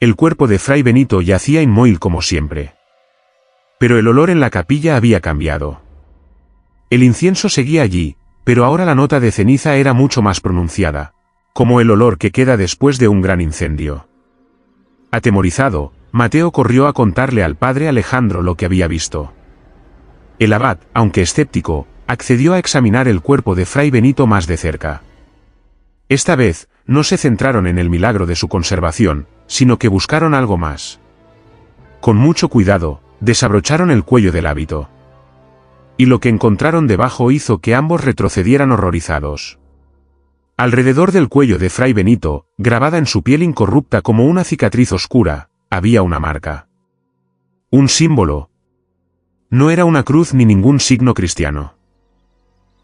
El cuerpo de Fray Benito yacía inmóvil como siempre. Pero el olor en la capilla había cambiado. El incienso seguía allí, pero ahora la nota de ceniza era mucho más pronunciada, como el olor que queda después de un gran incendio. Atemorizado, Mateo corrió a contarle al padre Alejandro lo que había visto. El abad, aunque escéptico, accedió a examinar el cuerpo de Fray Benito más de cerca. Esta vez, no se centraron en el milagro de su conservación, sino que buscaron algo más. Con mucho cuidado, desabrocharon el cuello del hábito. Y lo que encontraron debajo hizo que ambos retrocedieran horrorizados. Alrededor del cuello de Fray Benito, grabada en su piel incorrupta como una cicatriz oscura, había una marca. Un símbolo. No era una cruz ni ningún signo cristiano.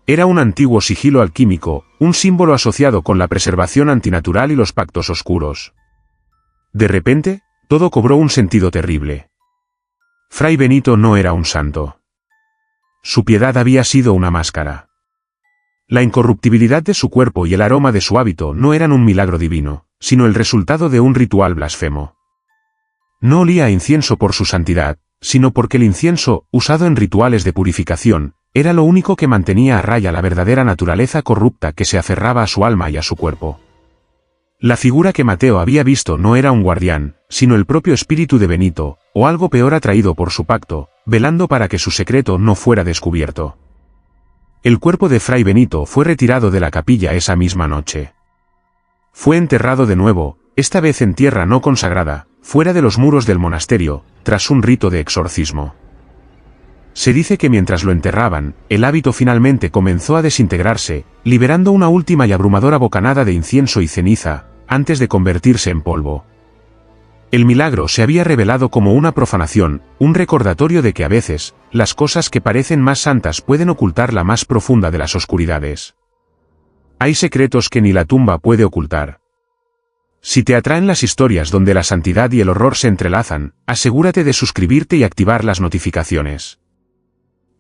Era un antiguo sigilo alquímico, un símbolo asociado con la preservación antinatural y los pactos oscuros. De repente, todo cobró un sentido terrible. Fray Benito no era un santo. Su piedad había sido una máscara. La incorruptibilidad de su cuerpo y el aroma de su hábito no eran un milagro divino, sino el resultado de un ritual blasfemo. No olía a incienso por su santidad, sino porque el incienso, usado en rituales de purificación, era lo único que mantenía a raya la verdadera naturaleza corrupta que se aferraba a su alma y a su cuerpo. La figura que Mateo había visto no era un guardián, sino el propio espíritu de Benito, o algo peor atraído por su pacto, velando para que su secreto no fuera descubierto. El cuerpo de Fray Benito fue retirado de la capilla esa misma noche. Fue enterrado de nuevo, esta vez en tierra no consagrada, fuera de los muros del monasterio, tras un rito de exorcismo. Se dice que mientras lo enterraban, el hábito finalmente comenzó a desintegrarse, liberando una última y abrumadora bocanada de incienso y ceniza, antes de convertirse en polvo. El milagro se había revelado como una profanación, un recordatorio de que a veces, las cosas que parecen más santas pueden ocultar la más profunda de las oscuridades. Hay secretos que ni la tumba puede ocultar. Si te atraen las historias donde la santidad y el horror se entrelazan, asegúrate de suscribirte y activar las notificaciones.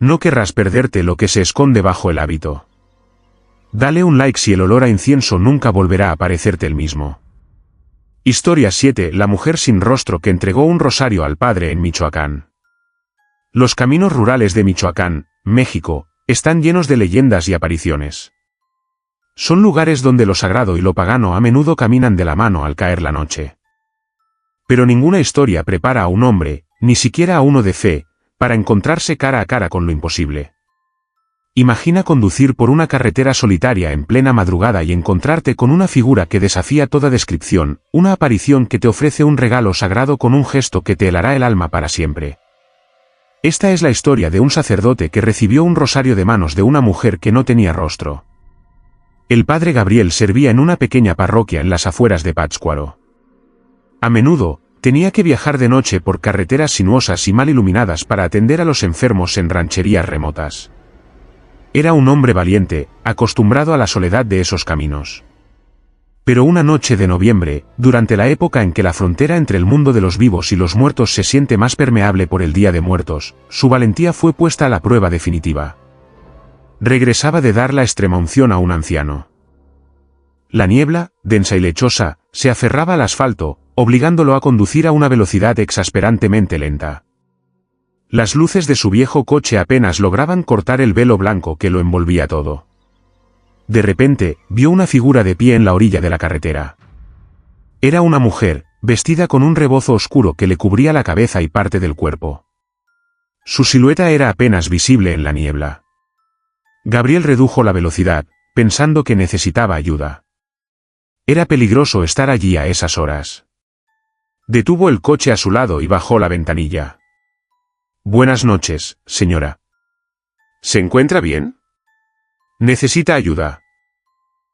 No querrás perderte lo que se esconde bajo el hábito. Dale un like si el olor a incienso nunca volverá a parecerte el mismo. Historia 7. La mujer sin rostro que entregó un rosario al padre en Michoacán. Los caminos rurales de Michoacán, México, están llenos de leyendas y apariciones. Son lugares donde lo sagrado y lo pagano a menudo caminan de la mano al caer la noche. Pero ninguna historia prepara a un hombre, ni siquiera a uno de fe, para encontrarse cara a cara con lo imposible. Imagina conducir por una carretera solitaria en plena madrugada y encontrarte con una figura que desafía toda descripción, una aparición que te ofrece un regalo sagrado con un gesto que te helará el alma para siempre. Esta es la historia de un sacerdote que recibió un rosario de manos de una mujer que no tenía rostro. El padre Gabriel servía en una pequeña parroquia en las afueras de Pátzcuaro. A menudo, tenía que viajar de noche por carreteras sinuosas y mal iluminadas para atender a los enfermos en rancherías remotas. Era un hombre valiente, acostumbrado a la soledad de esos caminos. Pero una noche de noviembre, durante la época en que la frontera entre el mundo de los vivos y los muertos se siente más permeable por el Día de Muertos, su valentía fue puesta a la prueba definitiva. Regresaba de dar la extremaunción a un anciano. La niebla, densa y lechosa, se aferraba al asfalto, obligándolo a conducir a una velocidad exasperantemente lenta. Las luces de su viejo coche apenas lograban cortar el velo blanco que lo envolvía todo. De repente, vio una figura de pie en la orilla de la carretera. Era una mujer, vestida con un rebozo oscuro que le cubría la cabeza y parte del cuerpo. Su silueta era apenas visible en la niebla. Gabriel redujo la velocidad, pensando que necesitaba ayuda. Era peligroso estar allí a esas horas. Detuvo el coche a su lado y bajó la ventanilla. «Buenas noches, señora. ¿Se encuentra bien? ¿Necesita ayuda?»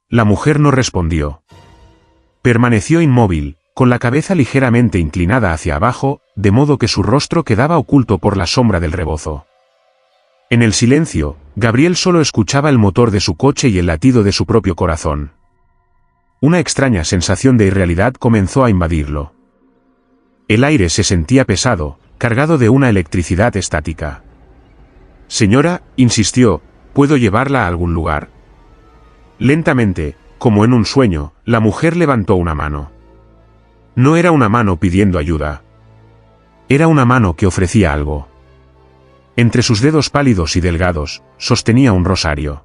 La mujer no respondió. Permaneció inmóvil, con la cabeza ligeramente inclinada hacia abajo, de modo que su rostro quedaba oculto por la sombra del rebozo. En el silencio, Gabriel solo escuchaba el motor de su coche y el latido de su propio corazón. Una extraña sensación de irrealidad comenzó a invadirlo. El aire se sentía pesado, cargado de una electricidad estática. «Señora», insistió, «¿puedo llevarla a algún lugar?» Lentamente, como en un sueño, la mujer levantó una mano. No era una mano pidiendo ayuda. Era una mano que ofrecía algo. Entre sus dedos pálidos y delgados, sostenía un rosario.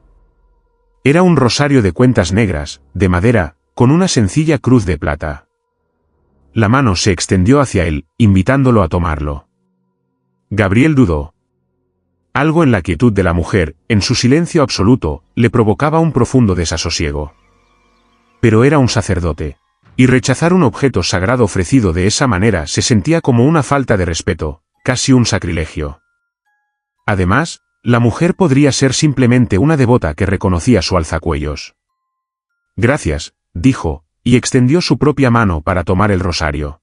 Era un rosario de cuentas negras, de madera, con una sencilla cruz de plata. La mano se extendió hacia él, invitándolo a tomarlo. Gabriel dudó. Algo en la quietud de la mujer, en su silencio absoluto, le provocaba un profundo desasosiego. Pero era un sacerdote, y rechazar un objeto sagrado ofrecido de esa manera se sentía como una falta de respeto, casi un sacrilegio. Además, la mujer podría ser simplemente una devota que reconocía su alzacuellos. Gracias, dijo, y extendió su propia mano para tomar el rosario.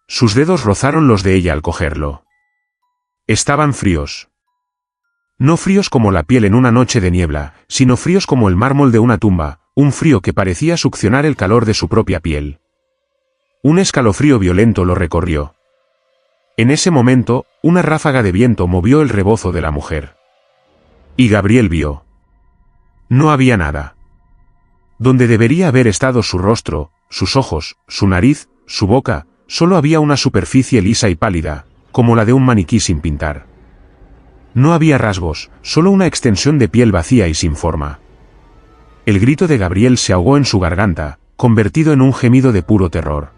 Sus dedos rozaron los de ella al cogerlo. Estaban fríos. No fríos como la piel en una noche de niebla, sino fríos como el mármol de una tumba, un frío que parecía succionar el calor de su propia piel. Un escalofrío violento lo recorrió. En ese momento, una ráfaga de viento movió el rebozo de la mujer. Y Gabriel vio. No había nada. Donde debería haber estado su rostro, sus ojos, su nariz, su boca, solo había una superficie lisa y pálida, como la de un maniquí sin pintar. No había rasgos, solo una extensión de piel vacía y sin forma. El grito de Gabriel se ahogó en su garganta, convertido en un gemido de puro terror.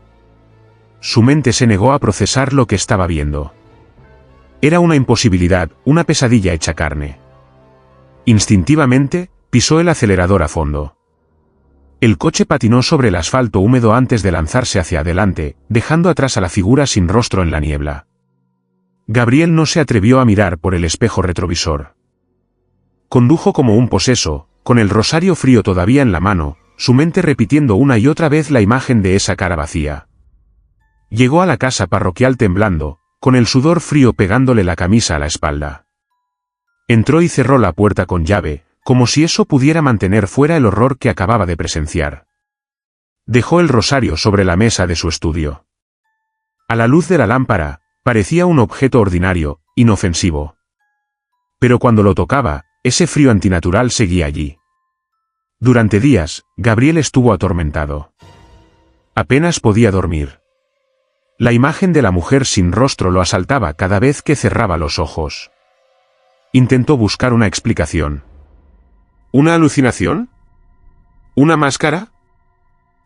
Su mente se negó a procesar lo que estaba viendo. Era una imposibilidad, una pesadilla hecha carne. Instintivamente, pisó el acelerador a fondo. El coche patinó sobre el asfalto húmedo antes de lanzarse hacia adelante, dejando atrás a la figura sin rostro en la niebla. Gabriel no se atrevió a mirar por el espejo retrovisor. Condujo como un poseso, con el rosario frío todavía en la mano, su mente repitiendo una y otra vez la imagen de esa cara vacía. Llegó a la casa parroquial temblando, con el sudor frío pegándole la camisa a la espalda. Entró y cerró la puerta con llave, como si eso pudiera mantener fuera el horror que acababa de presenciar. Dejó el rosario sobre la mesa de su estudio. A la luz de la lámpara, parecía un objeto ordinario, inofensivo. Pero cuando lo tocaba, ese frío antinatural seguía allí. Durante días, Gabriel estuvo atormentado. Apenas podía dormir. La imagen de la mujer sin rostro lo asaltaba cada vez que cerraba los ojos. Intentó buscar una explicación. ¿Una alucinación? ¿Una máscara?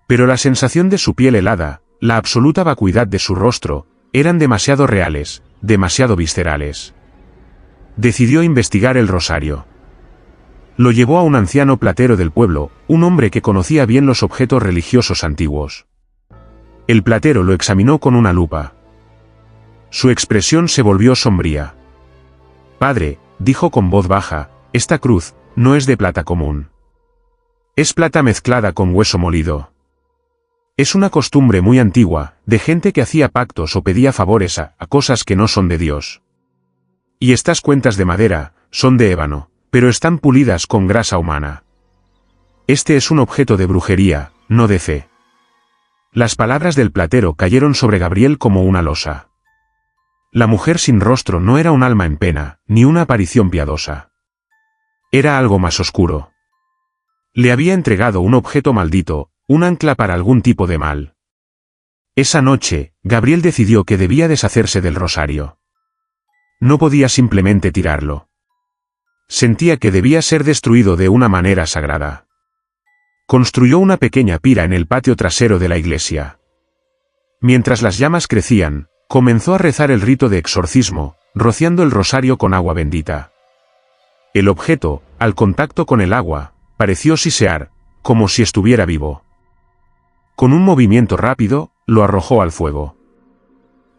Pero la sensación de su piel helada, la absoluta vacuidad de su rostro, eran demasiado reales, demasiado viscerales. Decidió investigar el rosario. Lo llevó a un anciano platero del pueblo, un hombre que conocía bien los objetos religiosos antiguos. El platero lo examinó con una lupa. Su expresión se volvió sombría. «Padre», dijo con voz baja, «esta cruz no es de plata común. Es plata mezclada con hueso molido. Es una costumbre muy antigua, de gente que hacía pactos o pedía favores a cosas que no son de Dios. Y estas cuentas de madera, son de ébano, pero están pulidas con grasa humana. Este es un objeto de brujería, no de fe». Las palabras del platero cayeron sobre Gabriel como una losa. La mujer sin rostro no era un alma en pena, ni una aparición piadosa. Era algo más oscuro. Le había entregado un objeto maldito, un ancla para algún tipo de mal. Esa noche, Gabriel decidió que debía deshacerse del rosario. No podía simplemente tirarlo. Sentía que debía ser destruido de una manera sagrada. Construyó una pequeña pira en el patio trasero de la iglesia. Mientras las llamas crecían, comenzó a rezar el rito de exorcismo, rociando el rosario con agua bendita. El objeto, al contacto con el agua, pareció sisear, como si estuviera vivo. Con un movimiento rápido, lo arrojó al fuego.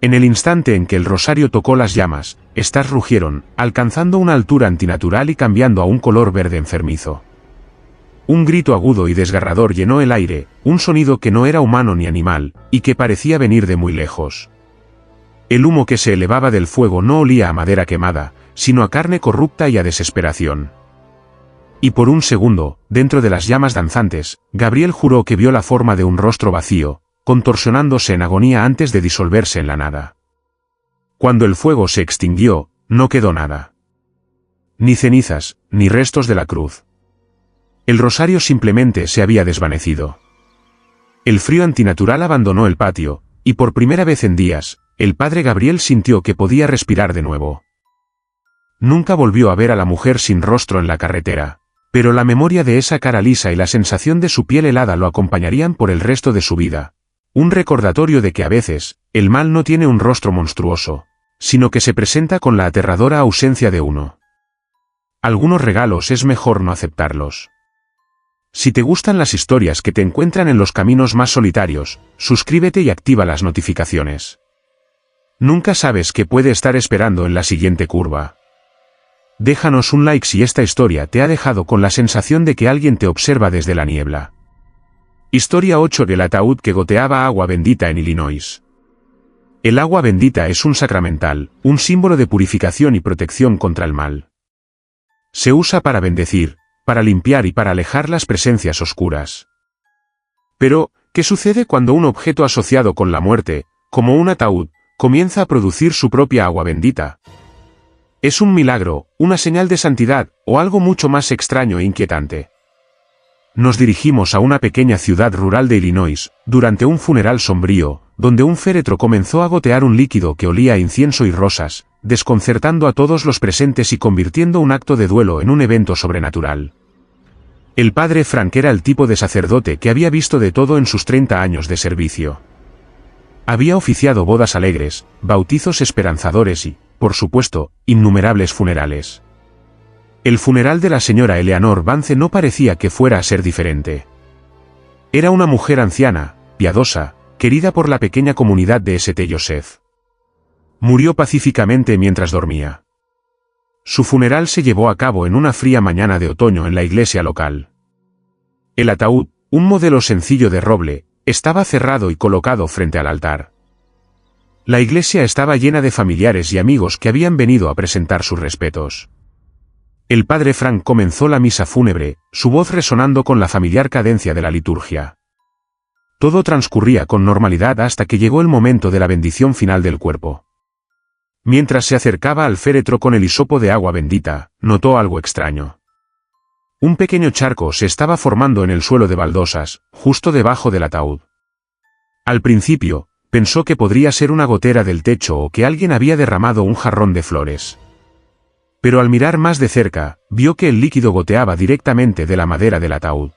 En el instante en que el rosario tocó las llamas, éstas rugieron, alcanzando una altura antinatural y cambiando a un color verde enfermizo. Un grito agudo y desgarrador llenó el aire, un sonido que no era humano ni animal, y que parecía venir de muy lejos. El humo que se elevaba del fuego no olía a madera quemada, sino a carne corrupta y a desesperación. Y por un segundo, dentro de las llamas danzantes, Gabriel juró que vio la forma de un rostro vacío, contorsionándose en agonía antes de disolverse en la nada. Cuando el fuego se extinguió, no quedó nada. Ni cenizas, ni restos de la cruz. El rosario simplemente se había desvanecido. El frío antinatural abandonó el patio, y por primera vez en días, el padre Gabriel sintió que podía respirar de nuevo. Nunca volvió a ver a la mujer sin rostro en la carretera, Pero la memoria de esa cara lisa y la sensación de su piel helada lo acompañarían por el resto de su vida. Un recordatorio de que a veces, el mal no tiene un rostro monstruoso, sino que se presenta con la aterradora ausencia de uno. Algunos regalos es mejor no aceptarlos. Si te gustan las historias que te encuentran en los caminos más solitarios, suscríbete y activa las notificaciones. Nunca sabes qué puede estar esperando en la siguiente curva. Déjanos un like si esta historia te ha dejado con la sensación de que alguien te observa desde la niebla. Historia 8 del ataúd que goteaba agua bendita en Illinois. El agua bendita es un sacramental, un símbolo de purificación y protección contra el mal. Se usa para bendecir, para limpiar y para alejar las presencias oscuras. Pero, ¿qué sucede cuando un objeto asociado con la muerte, como un ataúd, comienza a producir su propia agua bendita? ¿Es un milagro, una señal de santidad, o algo mucho más extraño e inquietante? Nos dirigimos a una pequeña ciudad rural de Illinois, durante un funeral sombrío, donde un féretro comenzó a gotear un líquido que olía a incienso y rosas, desconcertando a todos los presentes y convirtiendo un acto de duelo en un evento sobrenatural. El padre Frank era el tipo de sacerdote que había visto de todo en sus 30 años de servicio. Había oficiado bodas alegres, bautizos esperanzadores y, por supuesto, innumerables funerales. El funeral de la señora Eleanor Vance no parecía que fuera a ser diferente. Era una mujer anciana, piadosa, querida por la pequeña comunidad de St. Joseph. Murió pacíficamente mientras dormía. Su funeral se llevó a cabo en una fría mañana de otoño en la iglesia local. El ataúd, un modelo sencillo de roble, estaba cerrado y colocado frente al altar. La iglesia estaba llena de familiares y amigos que habían venido a presentar sus respetos. El padre Frank comenzó la misa fúnebre, su voz resonando con la familiar cadencia de la liturgia. Todo transcurría con normalidad hasta que llegó el momento de la bendición final del cuerpo. Mientras se acercaba al féretro con el hisopo de agua bendita, notó algo extraño. Un pequeño charco se estaba formando en el suelo de baldosas, justo debajo del ataúd. Al principio, pensó que podría ser una gotera del techo o que alguien había derramado un jarrón de flores. Pero al mirar más de cerca, vio que el líquido goteaba directamente de la madera del ataúd.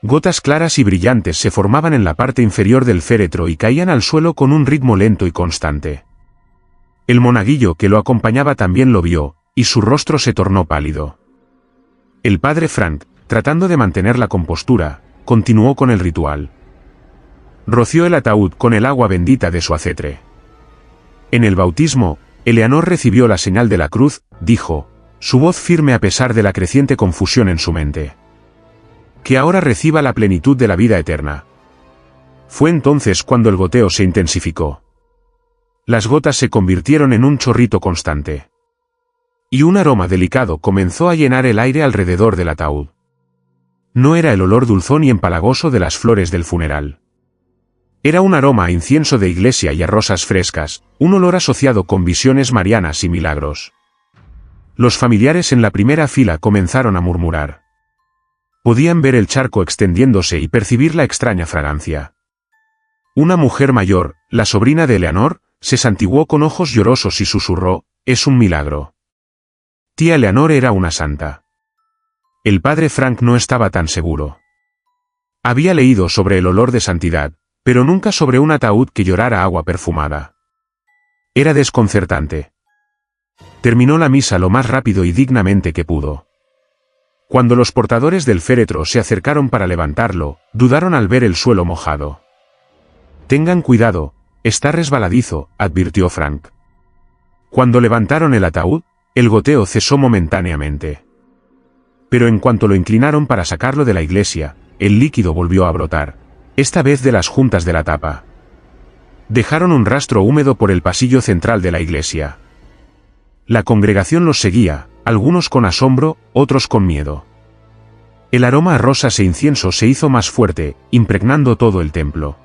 Gotas claras y brillantes se formaban en la parte inferior del féretro y caían al suelo con un ritmo lento y constante. El monaguillo que lo acompañaba también lo vio, y su rostro se tornó pálido. El padre Frank, tratando de mantener la compostura, continuó con el ritual. Roció el ataúd con el agua bendita de su acetre. En el bautismo, Eleanor recibió la señal de la cruz, dijo, su voz firme a pesar de la creciente confusión en su mente. Que ahora reciba la plenitud de la vida eterna. Fue entonces cuando el goteo se intensificó. Las gotas se convirtieron en un chorrito constante. Y un aroma delicado comenzó a llenar el aire alrededor del ataúd. No era el olor dulzón y empalagoso de las flores del funeral. Era un aroma a incienso de iglesia y a rosas frescas, un olor asociado con visiones marianas y milagros. Los familiares en la primera fila comenzaron a murmurar. Podían ver el charco extendiéndose y percibir la extraña fragancia. Una mujer mayor, la sobrina de Eleanor, se santiguó con ojos llorosos y susurró, «Es un milagro». Tía Eleanor era una santa. El padre Frank no estaba tan seguro. Había leído sobre el olor de santidad, pero nunca sobre un ataúd que llorara agua perfumada. Era desconcertante. Terminó la misa lo más rápido y dignamente que pudo. Cuando los portadores del féretro se acercaron para levantarlo, dudaron al ver el suelo mojado. «Tengan cuidado, está resbaladizo», advirtió Frank. Cuando levantaron el ataúd, el goteo cesó momentáneamente. Pero en cuanto lo inclinaron para sacarlo de la iglesia, el líquido volvió a brotar, esta vez de las juntas de la tapa. Dejaron un rastro húmedo por el pasillo central de la iglesia. La congregación los seguía, algunos con asombro, otros con miedo. El aroma a rosas e incienso se hizo más fuerte, impregnando todo el templo.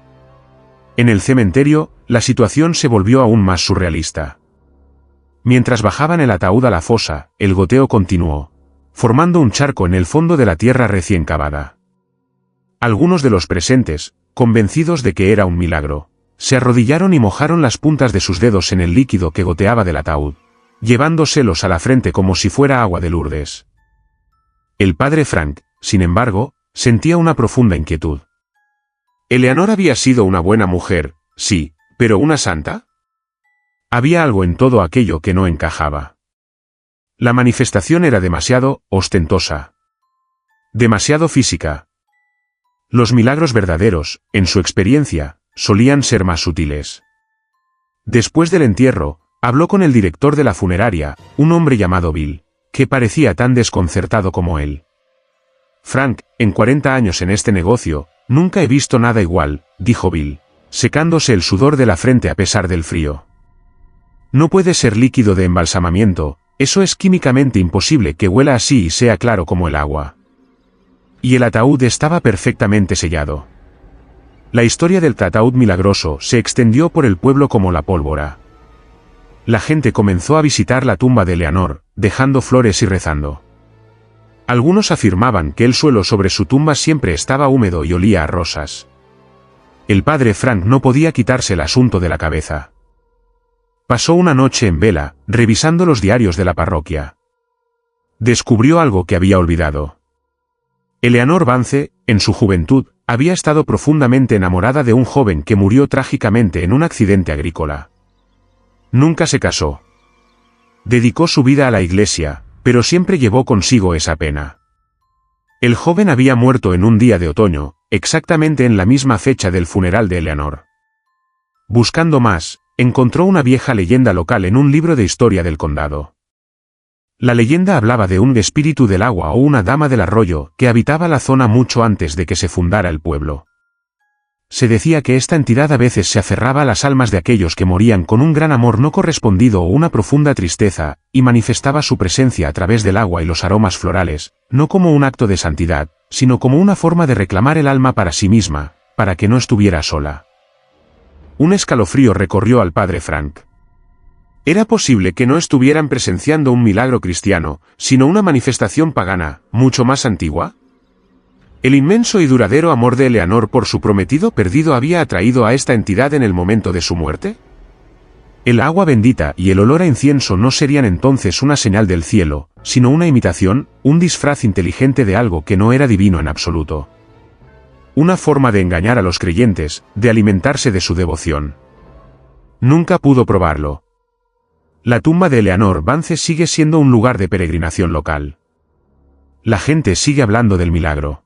En el cementerio, la situación se volvió aún más surrealista. Mientras bajaban el ataúd a la fosa, el goteo continuó, formando un charco en el fondo de la tierra recién cavada. Algunos de los presentes, convencidos de que era un milagro, se arrodillaron y mojaron las puntas de sus dedos en el líquido que goteaba del ataúd, llevándoselos a la frente como si fuera agua de Lourdes. El padre Frank, sin embargo, sentía una profunda inquietud. Eleanor había sido una buena mujer, sí, pero ¿una santa? Había algo en todo aquello que no encajaba. La manifestación era demasiado ostentosa. Demasiado física. Los milagros verdaderos, en su experiencia, solían ser más sutiles. Después del entierro, habló con el director de la funeraria, un hombre llamado Bill, que parecía tan desconcertado como él. Frank, en 40 años en este negocio, nunca he visto nada igual, dijo Bill, secándose el sudor de la frente a pesar del frío. No puede ser líquido de embalsamamiento, eso es químicamente imposible que huela así y sea claro como el agua. Y el ataúd estaba perfectamente sellado. La historia del ataúd milagroso se extendió por el pueblo como la pólvora. La gente comenzó a visitar la tumba de Eleanor, dejando flores y rezando. Algunos afirmaban que el suelo sobre su tumba siempre estaba húmedo y olía a rosas. El padre Frank no podía quitarse el asunto de la cabeza. Pasó una noche en vela, revisando los diarios de la parroquia. Descubrió algo que había olvidado. Eleanor Vance, en su juventud, había estado profundamente enamorada de un joven que murió trágicamente en un accidente agrícola. Nunca se casó. Dedicó su vida a la iglesia, pero siempre llevó consigo esa pena. El joven había muerto en un día de otoño, exactamente en la misma fecha del funeral de Eleanor. Buscando más, encontró una vieja leyenda local en un libro de historia del condado. La leyenda hablaba de un espíritu del agua o una dama del arroyo que habitaba la zona mucho antes de que se fundara el pueblo. Se decía que esta entidad a veces se aferraba a las almas de aquellos que morían con un gran amor no correspondido o una profunda tristeza, y manifestaba su presencia a través del agua y los aromas florales, no como un acto de santidad, sino como una forma de reclamar el alma para sí misma, para que no estuviera sola. Un escalofrío recorrió al padre Frank. Era posible que no estuvieran presenciando un milagro cristiano, sino una manifestación pagana, mucho más antigua. El inmenso y duradero amor de Eleanor por su prometido perdido había atraído a esta entidad en el momento de su muerte. El agua bendita y el olor a incienso no serían entonces una señal del cielo, sino una imitación, un disfraz inteligente de algo que no era divino en absoluto. Una forma de engañar a los creyentes, de alimentarse de su devoción. Nunca pudo probarlo. La tumba de Eleanor Vance sigue siendo un lugar de peregrinación local. La gente sigue hablando del milagro.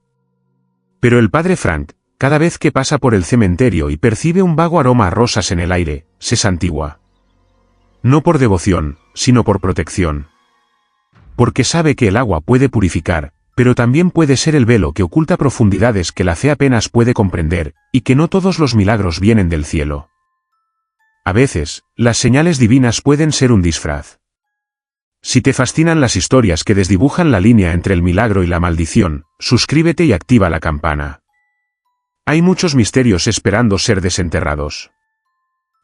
Pero el padre Frank, cada vez que pasa por el cementerio y percibe un vago aroma a rosas en el aire, se santigua. No por devoción, sino por protección. Porque sabe que el agua puede purificar, pero también puede ser el velo que oculta profundidades que la fe apenas puede comprender, y que no todos los milagros vienen del cielo. A veces, las señales divinas pueden ser un disfraz. Si te fascinan las historias que desdibujan la línea entre el milagro y la maldición, suscríbete y activa la campana. Hay muchos misterios esperando ser desenterrados.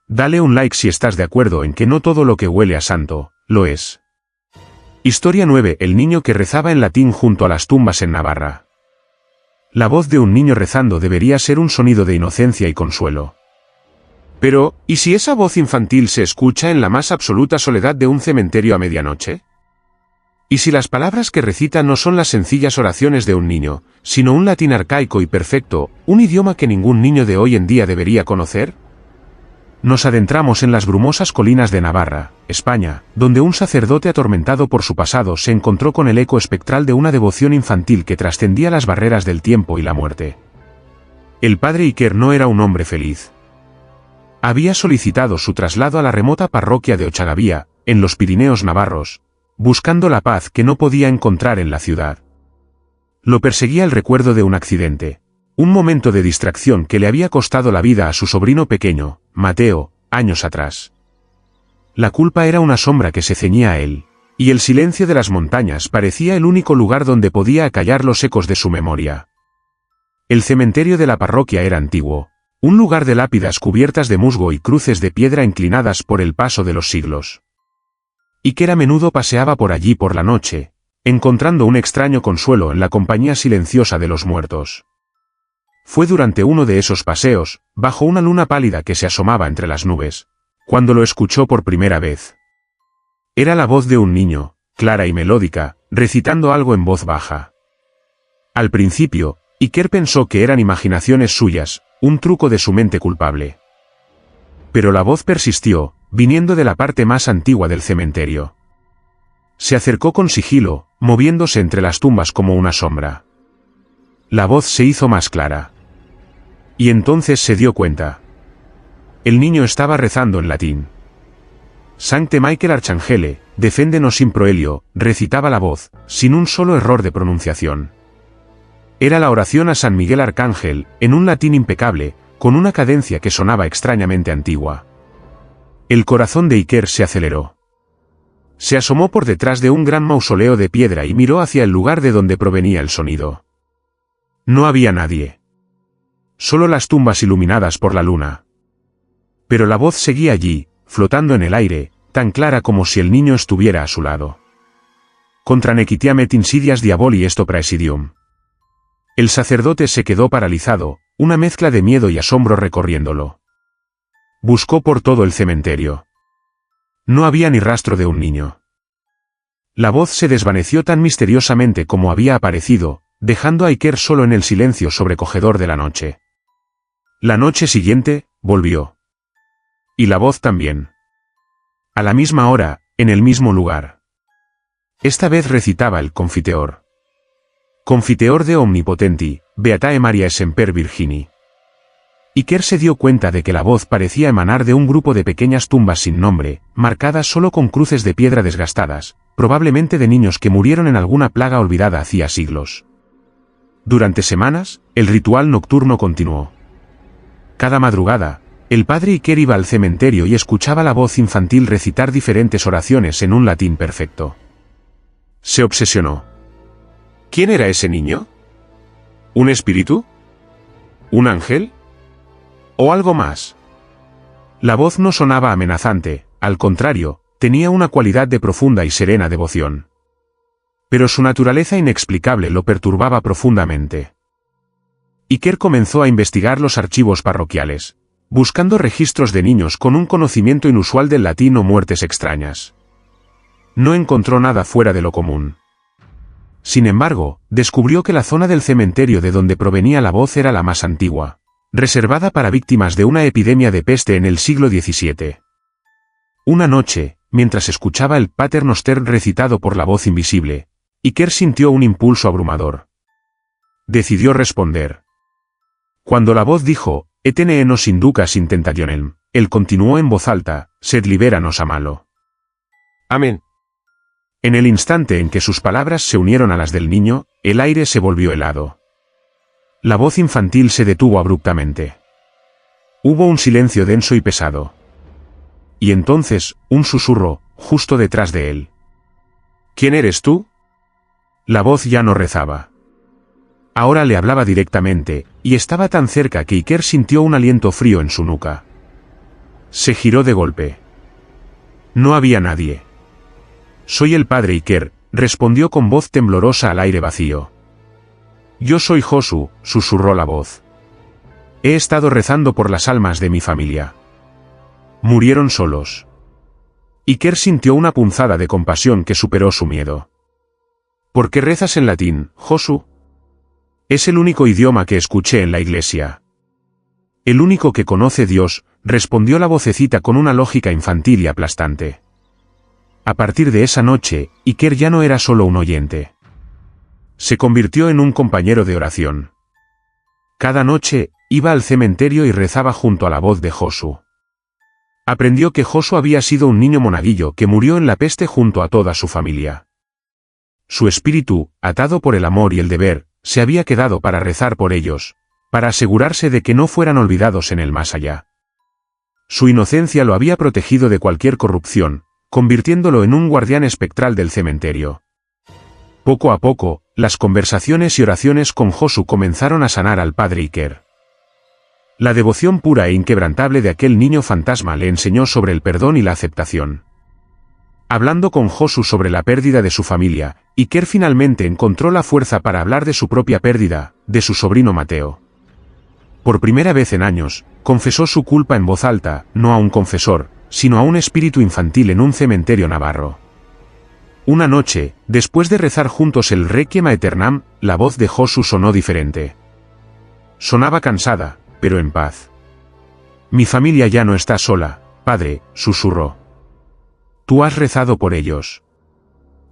Dale un like si estás de acuerdo en que no todo lo que huele a santo, lo es. Historia 9. El niño que rezaba en latín junto a las tumbas en Navarra. La voz de un niño rezando debería ser un sonido de inocencia y consuelo. Pero, ¿y si esa voz infantil se escucha en la más absoluta soledad de un cementerio a medianoche? ¿Y si las palabras que recita no son las sencillas oraciones de un niño, sino un latín arcaico y perfecto, un idioma que ningún niño de hoy en día debería conocer? Nos adentramos en las brumosas colinas de Navarra, España, donde un sacerdote atormentado por su pasado se encontró con el eco espectral de una devoción infantil que trascendía las barreras del tiempo y la muerte. El padre Iker no era un hombre feliz. Había solicitado su traslado a la remota parroquia de Ochagavía, en los Pirineos navarros, buscando la paz que no podía encontrar en la ciudad. Lo perseguía el recuerdo de un accidente, un momento de distracción que le había costado la vida a su sobrino pequeño, Mateo, años atrás. La culpa era una sombra que se ceñía a él, y el silencio de las montañas parecía el único lugar donde podía acallar los ecos de su memoria. El cementerio de la parroquia era antiguo. Un lugar de lápidas cubiertas de musgo y cruces de piedra inclinadas por el paso de los siglos. Iker a menudo paseaba por allí por la noche, encontrando un extraño consuelo en la compañía silenciosa de los muertos. Fue durante uno de esos paseos, bajo una luna pálida que se asomaba entre las nubes, cuando lo escuchó por primera vez. Era la voz de un niño, clara y melódica, recitando algo en voz baja. Al principio, Iker pensó que eran imaginaciones suyas, un truco de su mente culpable. Pero la voz persistió, viniendo de la parte más antigua del cementerio. Se acercó con sigilo, moviéndose entre las tumbas como una sombra. La voz se hizo más clara. Y entonces se dio cuenta. El niño estaba rezando en latín. Sancte Michael Archangele, deféndenos in proelio, recitaba la voz, sin un solo error de pronunciación. Era la oración a San Miguel Arcángel, en un latín impecable, con una cadencia que sonaba extrañamente antigua. El corazón de Iker se aceleró. Se asomó por detrás de un gran mausoleo de piedra y miró hacia el lugar de donde provenía el sonido. No había nadie. Solo las tumbas iluminadas por la luna. Pero la voz seguía allí, flotando en el aire, tan clara como si el niño estuviera a su lado. Contra nequitiamet insidias diaboli esto praesidium. El sacerdote se quedó paralizado, una mezcla de miedo y asombro recorriéndolo. Buscó por todo el cementerio. No había ni rastro de un niño. La voz se desvaneció tan misteriosamente como había aparecido, dejando a Iker solo en el silencio sobrecogedor de la noche. La noche siguiente, volvió. Y la voz también. A la misma hora, en el mismo lugar. Esta vez recitaba el Confiteor. Confiteor de Omnipotenti, Beatae Maria Semper Virgini. Iker se dio cuenta de que la voz parecía emanar de un grupo de pequeñas tumbas sin nombre, marcadas solo con cruces de piedra desgastadas, probablemente de niños que murieron en alguna plaga olvidada hacía siglos. Durante semanas, el ritual nocturno continuó. Cada madrugada, el padre Iker iba al cementerio y escuchaba la voz infantil recitar diferentes oraciones en un latín perfecto. Se obsesionó. ¿Quién era ese niño? ¿Un espíritu? ¿Un ángel? ¿O algo más? La voz no sonaba amenazante, al contrario, tenía una cualidad de profunda y serena devoción. Pero su naturaleza inexplicable lo perturbaba profundamente. Iker comenzó a investigar los archivos parroquiales, buscando registros de niños con un conocimiento inusual del latín o muertes extrañas. No encontró nada fuera de lo común. Sin embargo, descubrió que la zona del cementerio de donde provenía la voz era la más antigua, reservada para víctimas de una epidemia de peste en el siglo XVII. Una noche, mientras escuchaba el Pater Noster recitado por la voz invisible, Iker sintió un impulso abrumador. Decidió responder. Cuando la voz dijo, Etene nos inducas in tentationem, él continuó en voz alta, sed libéranos a malo. Amén. En el instante en que sus palabras se unieron a las del niño, el aire se volvió helado. La voz infantil se detuvo abruptamente. Hubo un silencio denso y pesado. Y entonces, un susurro, justo detrás de él. ¿Quién eres tú? La voz ya no rezaba. Ahora le hablaba directamente, y estaba tan cerca que Iker sintió un aliento frío en su nuca. Se giró de golpe. No había nadie. Soy el padre Iker, respondió con voz temblorosa al aire vacío. Yo soy Josu, susurró la voz. He estado rezando por las almas de mi familia. Murieron solos. Iker sintió una punzada de compasión que superó su miedo. ¿Por qué rezas en latín, Josu? Es el único idioma que escuché en la iglesia. El único que conoce Dios, respondió la vocecita con una lógica infantil y aplastante. A partir de esa noche, Iker ya no era solo un oyente. Se convirtió en un compañero de oración. Cada noche, iba al cementerio y rezaba junto a la voz de Josu. Aprendió que Josu había sido un niño monaguillo que murió en la peste junto a toda su familia. Su espíritu, atado por el amor y el deber, se había quedado para rezar por ellos, para asegurarse de que no fueran olvidados en el más allá. Su inocencia lo había protegido de cualquier corrupción, convirtiéndolo en un guardián espectral del cementerio. Poco a poco, las conversaciones y oraciones con Josu comenzaron a sanar al padre Iker. La devoción pura e inquebrantable de aquel niño fantasma le enseñó sobre el perdón y la aceptación. Hablando con Josu sobre la pérdida de su familia, Iker finalmente encontró la fuerza para hablar de su propia pérdida, de su sobrino Mateo. Por primera vez en años, confesó su culpa en voz alta, no a un confesor, sino a un espíritu infantil en un cementerio navarro. Una noche, después de rezar juntos el Requiem aeternam, la voz de Josu sonó diferente. Sonaba cansada, pero en paz. Mi familia ya no está sola, padre, susurró. Tú has rezado por ellos.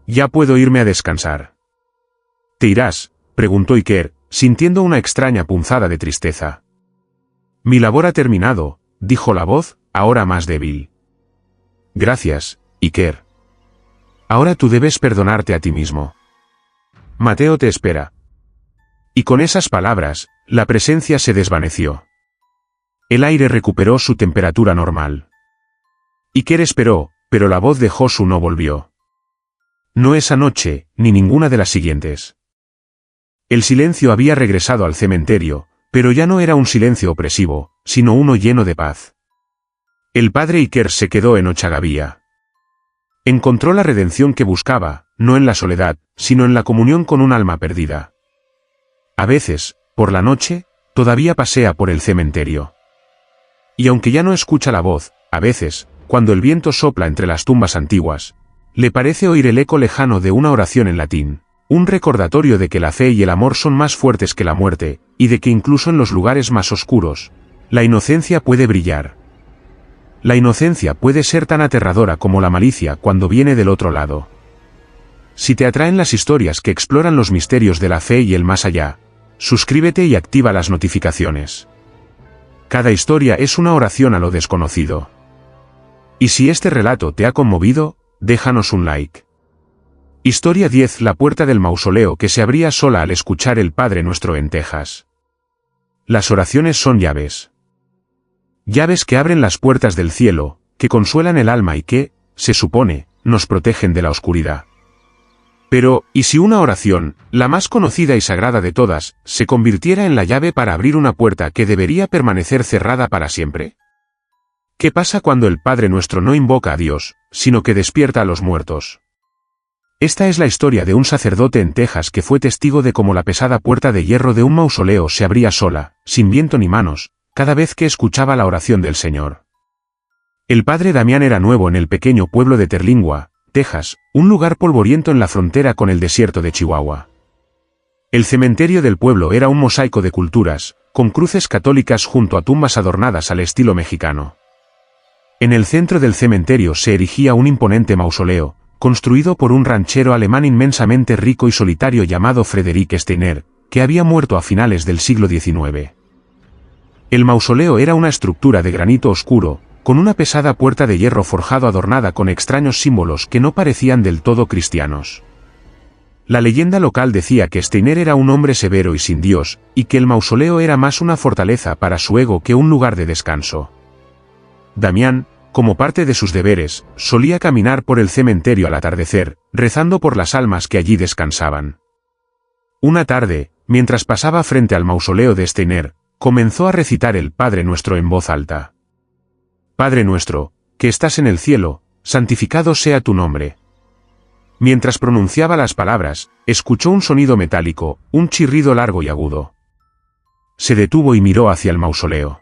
Ya puedo irme a descansar. ¿Te irás?, preguntó Iker, sintiendo una extraña punzada de tristeza. Mi labor ha terminado, dijo la voz, ahora más débil. Gracias, Iker. Ahora tú debes perdonarte a ti mismo. Mateo te espera. Y con esas palabras, la presencia se desvaneció. El aire recuperó su temperatura normal. Iker esperó, pero la voz de Josu no volvió. No esa noche, ni ninguna de las siguientes. El silencio había regresado al cementerio, pero ya no era un silencio opresivo, sino uno lleno de paz. El padre Iker se quedó en Ochagavía. Encontró la redención que buscaba, no en la soledad, sino en la comunión con un alma perdida. A veces, por la noche, todavía pasea por el cementerio. Y aunque ya no escucha la voz, a veces, cuando el viento sopla entre las tumbas antiguas, le parece oír el eco lejano de una oración en latín, un recordatorio de que la fe y el amor son más fuertes que la muerte, y de que incluso en los lugares más oscuros, la inocencia puede brillar. La inocencia puede ser tan aterradora como la malicia cuando viene del otro lado. Si te atraen las historias que exploran los misterios de la fe y el más allá, suscríbete y activa las notificaciones. Cada historia es una oración a lo desconocido. Y si este relato te ha conmovido, déjanos un like. Historia 10: La puerta del mausoleo que se abría sola al escuchar el Padre Nuestro en Texas. Las oraciones son llaves. Llaves que abren las puertas del cielo, que consuelan el alma y que, se supone, nos protegen de la oscuridad. Pero, ¿y si una oración, la más conocida y sagrada de todas, se convirtiera en la llave para abrir una puerta que debería permanecer cerrada para siempre? ¿Qué pasa cuando el Padre Nuestro no invoca a Dios, sino que despierta a los muertos? Esta es la historia de un sacerdote en Texas que fue testigo de cómo la pesada puerta de hierro de un mausoleo se abría sola, sin viento ni manos, cada vez que escuchaba la oración del Señor. El padre Damián era nuevo en el pequeño pueblo de Terlingua, Texas, un lugar polvoriento en la frontera con el desierto de Chihuahua. El cementerio del pueblo era un mosaico de culturas, con cruces católicas junto a tumbas adornadas al estilo mexicano. En el centro del cementerio se erigía un imponente mausoleo, construido por un ranchero alemán inmensamente rico y solitario llamado Frederick Steiner, que había muerto a finales del siglo XIX. El mausoleo era una estructura de granito oscuro, con una pesada puerta de hierro forjado adornada con extraños símbolos que no parecían del todo cristianos. La leyenda local decía que Steiner era un hombre severo y sin Dios, y que el mausoleo era más una fortaleza para su ego que un lugar de descanso. Damián, como parte de sus deberes, solía caminar por el cementerio al atardecer, rezando por las almas que allí descansaban. Una tarde, mientras pasaba frente al mausoleo de Steiner, comenzó a recitar el Padre Nuestro en voz alta. Padre nuestro, que estás en el cielo, santificado sea tu nombre. Mientras pronunciaba las palabras, escuchó un sonido metálico, un chirrido largo y agudo. Se detuvo y miró hacia el mausoleo.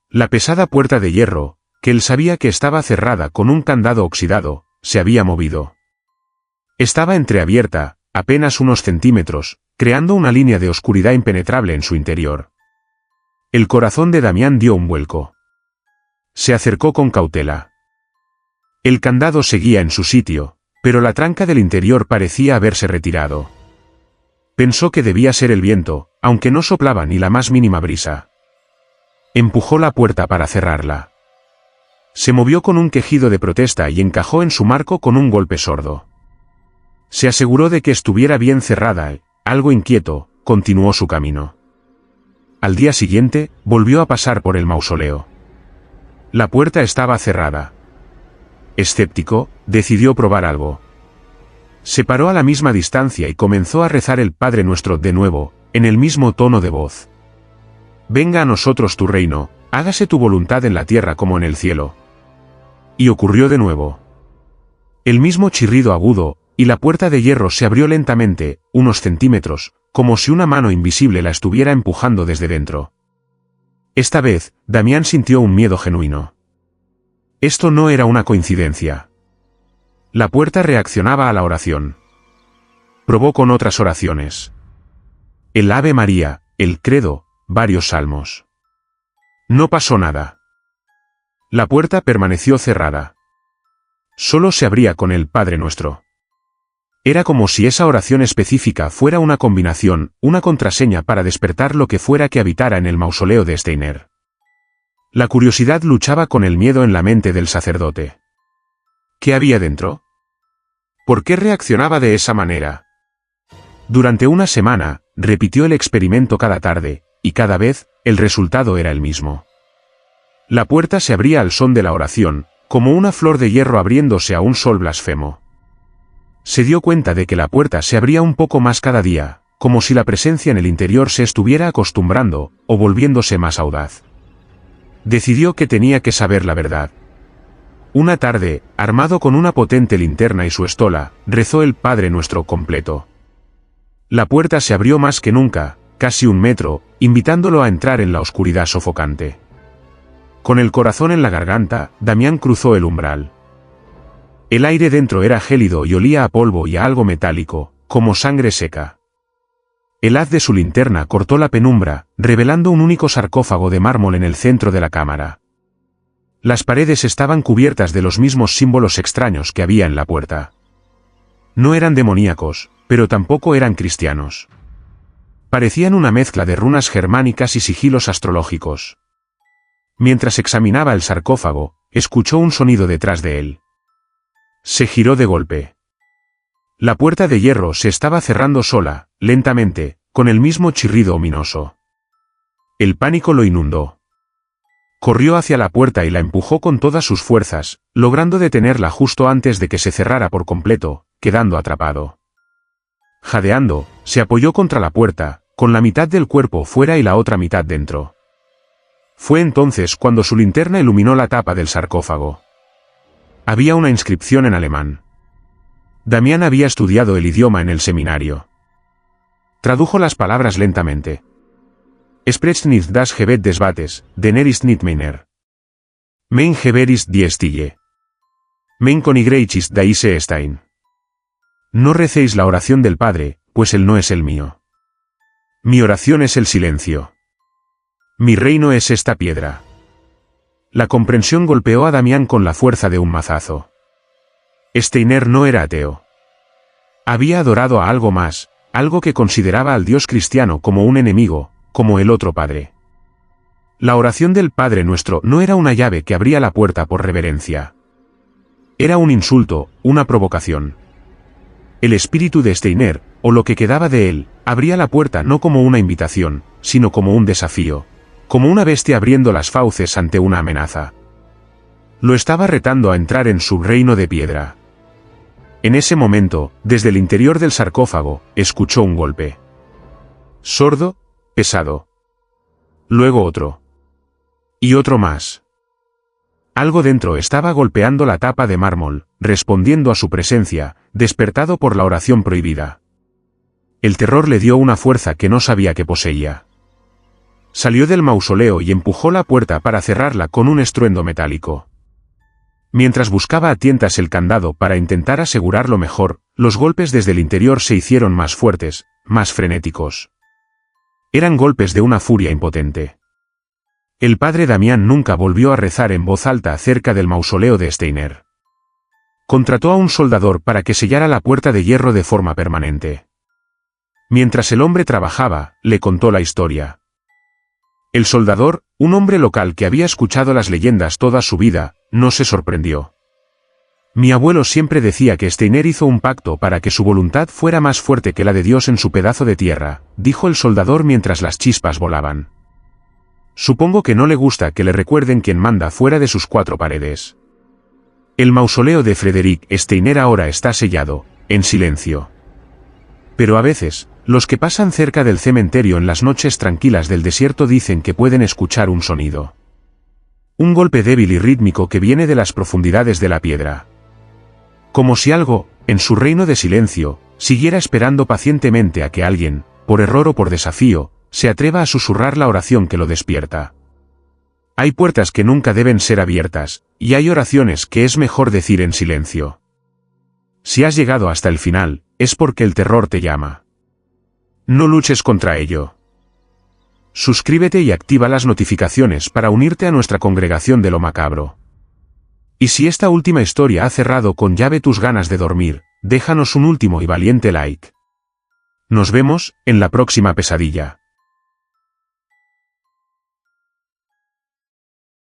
La pesada puerta de hierro, que él sabía que estaba cerrada con un candado oxidado, se había movido. Estaba entreabierta, apenas unos centímetros, creando una línea de oscuridad impenetrable en su interior. El corazón de Damián dio un vuelco. Se acercó con cautela. El candado seguía en su sitio, pero la tranca del interior parecía haberse retirado. Pensó que debía ser el viento, aunque no soplaba ni la más mínima brisa. Empujó la puerta para cerrarla. Se movió con un quejido de protesta y encajó en su marco con un golpe sordo. Se aseguró de que estuviera bien cerrada y, algo inquieto, continuó su camino. Al día siguiente, volvió a pasar por el mausoleo. La puerta estaba cerrada. Escéptico, decidió probar algo. Se paró a la misma distancia y comenzó a rezar el Padre Nuestro de nuevo, en el mismo tono de voz. Venga a nosotros tu reino, hágase tu voluntad en la tierra como en el cielo. Y ocurrió de nuevo. El mismo chirrido agudo, y la puerta de hierro se abrió lentamente, unos centímetros, como si una mano invisible la estuviera empujando desde dentro. Esta vez, Damián sintió un miedo genuino. Esto no era una coincidencia. La puerta reaccionaba a la oración. Probó con otras oraciones. El Ave María, el Credo, varios salmos. No pasó nada. La puerta permaneció cerrada. Solo se abría con el Padre Nuestro. Era como si esa oración específica fuera una combinación, una contraseña para despertar lo que fuera que habitara en el mausoleo de Steiner. La curiosidad luchaba con el miedo en la mente del sacerdote. ¿Qué había dentro? ¿Por qué reaccionaba de esa manera? Durante una semana, repitió el experimento cada tarde, y cada vez, el resultado era el mismo. La puerta se abría al son de la oración, como una flor de hierro abriéndose a un sol blasfemo. Se dio cuenta de que la puerta se abría un poco más cada día, como si la presencia en el interior se estuviera acostumbrando, o volviéndose más audaz. Decidió que tenía que saber la verdad. Una tarde, armado con una potente linterna y su estola, rezó el Padre Nuestro completo. La puerta se abrió más que nunca, casi 1 metro, invitándolo a entrar en la oscuridad sofocante. Con el corazón en la garganta, Damián cruzó el umbral. El aire dentro era gélido y olía a polvo y a algo metálico, como sangre seca. El haz de su linterna cortó la penumbra, revelando un único sarcófago de mármol en el centro de la cámara. Las paredes estaban cubiertas de los mismos símbolos extraños que había en la puerta. No eran demoníacos, pero tampoco eran cristianos. Parecían una mezcla de runas germánicas y sigilos astrológicos. Mientras examinaba el sarcófago, escuchó un sonido detrás de él. Se giró de golpe. La puerta de hierro se estaba cerrando sola, lentamente, con el mismo chirrido ominoso. El pánico lo inundó. Corrió hacia la puerta y la empujó con todas sus fuerzas, logrando detenerla justo antes de que se cerrara por completo, quedando atrapado. Jadeando, se apoyó contra la puerta, con la mitad del cuerpo fuera y la otra mitad dentro. Fue entonces cuando su linterna iluminó la tapa del sarcófago. Había una inscripción en alemán. Damián había estudiado el idioma en el seminario. Tradujo las palabras lentamente. Sprecht nicht das Gebet des Bates, denn ist nicht meiner. Mein Gebet ist die Stille. Mein Königreich ist diese Stein. No recéis la oración del Padre, pues él no es el mío. Mi oración es el silencio. Mi reino es esta piedra. La comprensión golpeó a Damián con la fuerza de un mazazo. Steiner no era ateo. Había adorado a algo más, algo que consideraba al Dios cristiano como un enemigo, como el otro Padre. La oración del Padre Nuestro no era una llave que abría la puerta por reverencia. Era un insulto, una provocación. El espíritu de Steiner, o lo que quedaba de él, abría la puerta no como una invitación, sino como un desafío. Como una bestia abriendo las fauces ante una amenaza. Lo estaba retando a entrar en su reino de piedra. En ese momento, desde el interior del sarcófago, escuchó un golpe. Sordo, pesado. Luego otro. Y otro más. Algo dentro estaba golpeando la tapa de mármol, respondiendo a su presencia, despertado por la oración prohibida. El terror le dio una fuerza que no sabía que poseía. Salió del mausoleo y empujó la puerta para cerrarla con un estruendo metálico. Mientras buscaba a tientas el candado para intentar asegurarlo mejor, los golpes desde el interior se hicieron más fuertes, más frenéticos. Eran golpes de una furia impotente. El padre Damián nunca volvió a rezar en voz alta cerca del mausoleo de Steiner. Contrató a un soldador para que sellara la puerta de hierro de forma permanente. Mientras el hombre trabajaba, le contó la historia. El soldador, un hombre local que había escuchado las leyendas toda su vida, no se sorprendió. Mi abuelo siempre decía que Steiner hizo un pacto para que su voluntad fuera más fuerte que la de Dios en su pedazo de tierra, dijo el soldador mientras las chispas volaban. Supongo que no le gusta que le recuerden quién manda fuera de sus 4 paredes. El mausoleo de Frederick Steiner ahora está sellado, en silencio. Pero a veces, los que pasan cerca del cementerio en las noches tranquilas del desierto dicen que pueden escuchar un sonido. Un golpe débil y rítmico que viene de las profundidades de la piedra. Como si algo, en su reino de silencio, siguiera esperando pacientemente a que alguien, por error o por desafío, se atreva a susurrar la oración que lo despierta. Hay puertas que nunca deben ser abiertas, y hay oraciones que es mejor decir en silencio. Si has llegado hasta el final, es porque el terror te llama. No luches contra ello. Suscríbete y activa las notificaciones para unirte a nuestra congregación de lo macabro. Y si esta última historia ha cerrado con llave tus ganas de dormir, déjanos un último y valiente like. Nos vemos en la próxima pesadilla.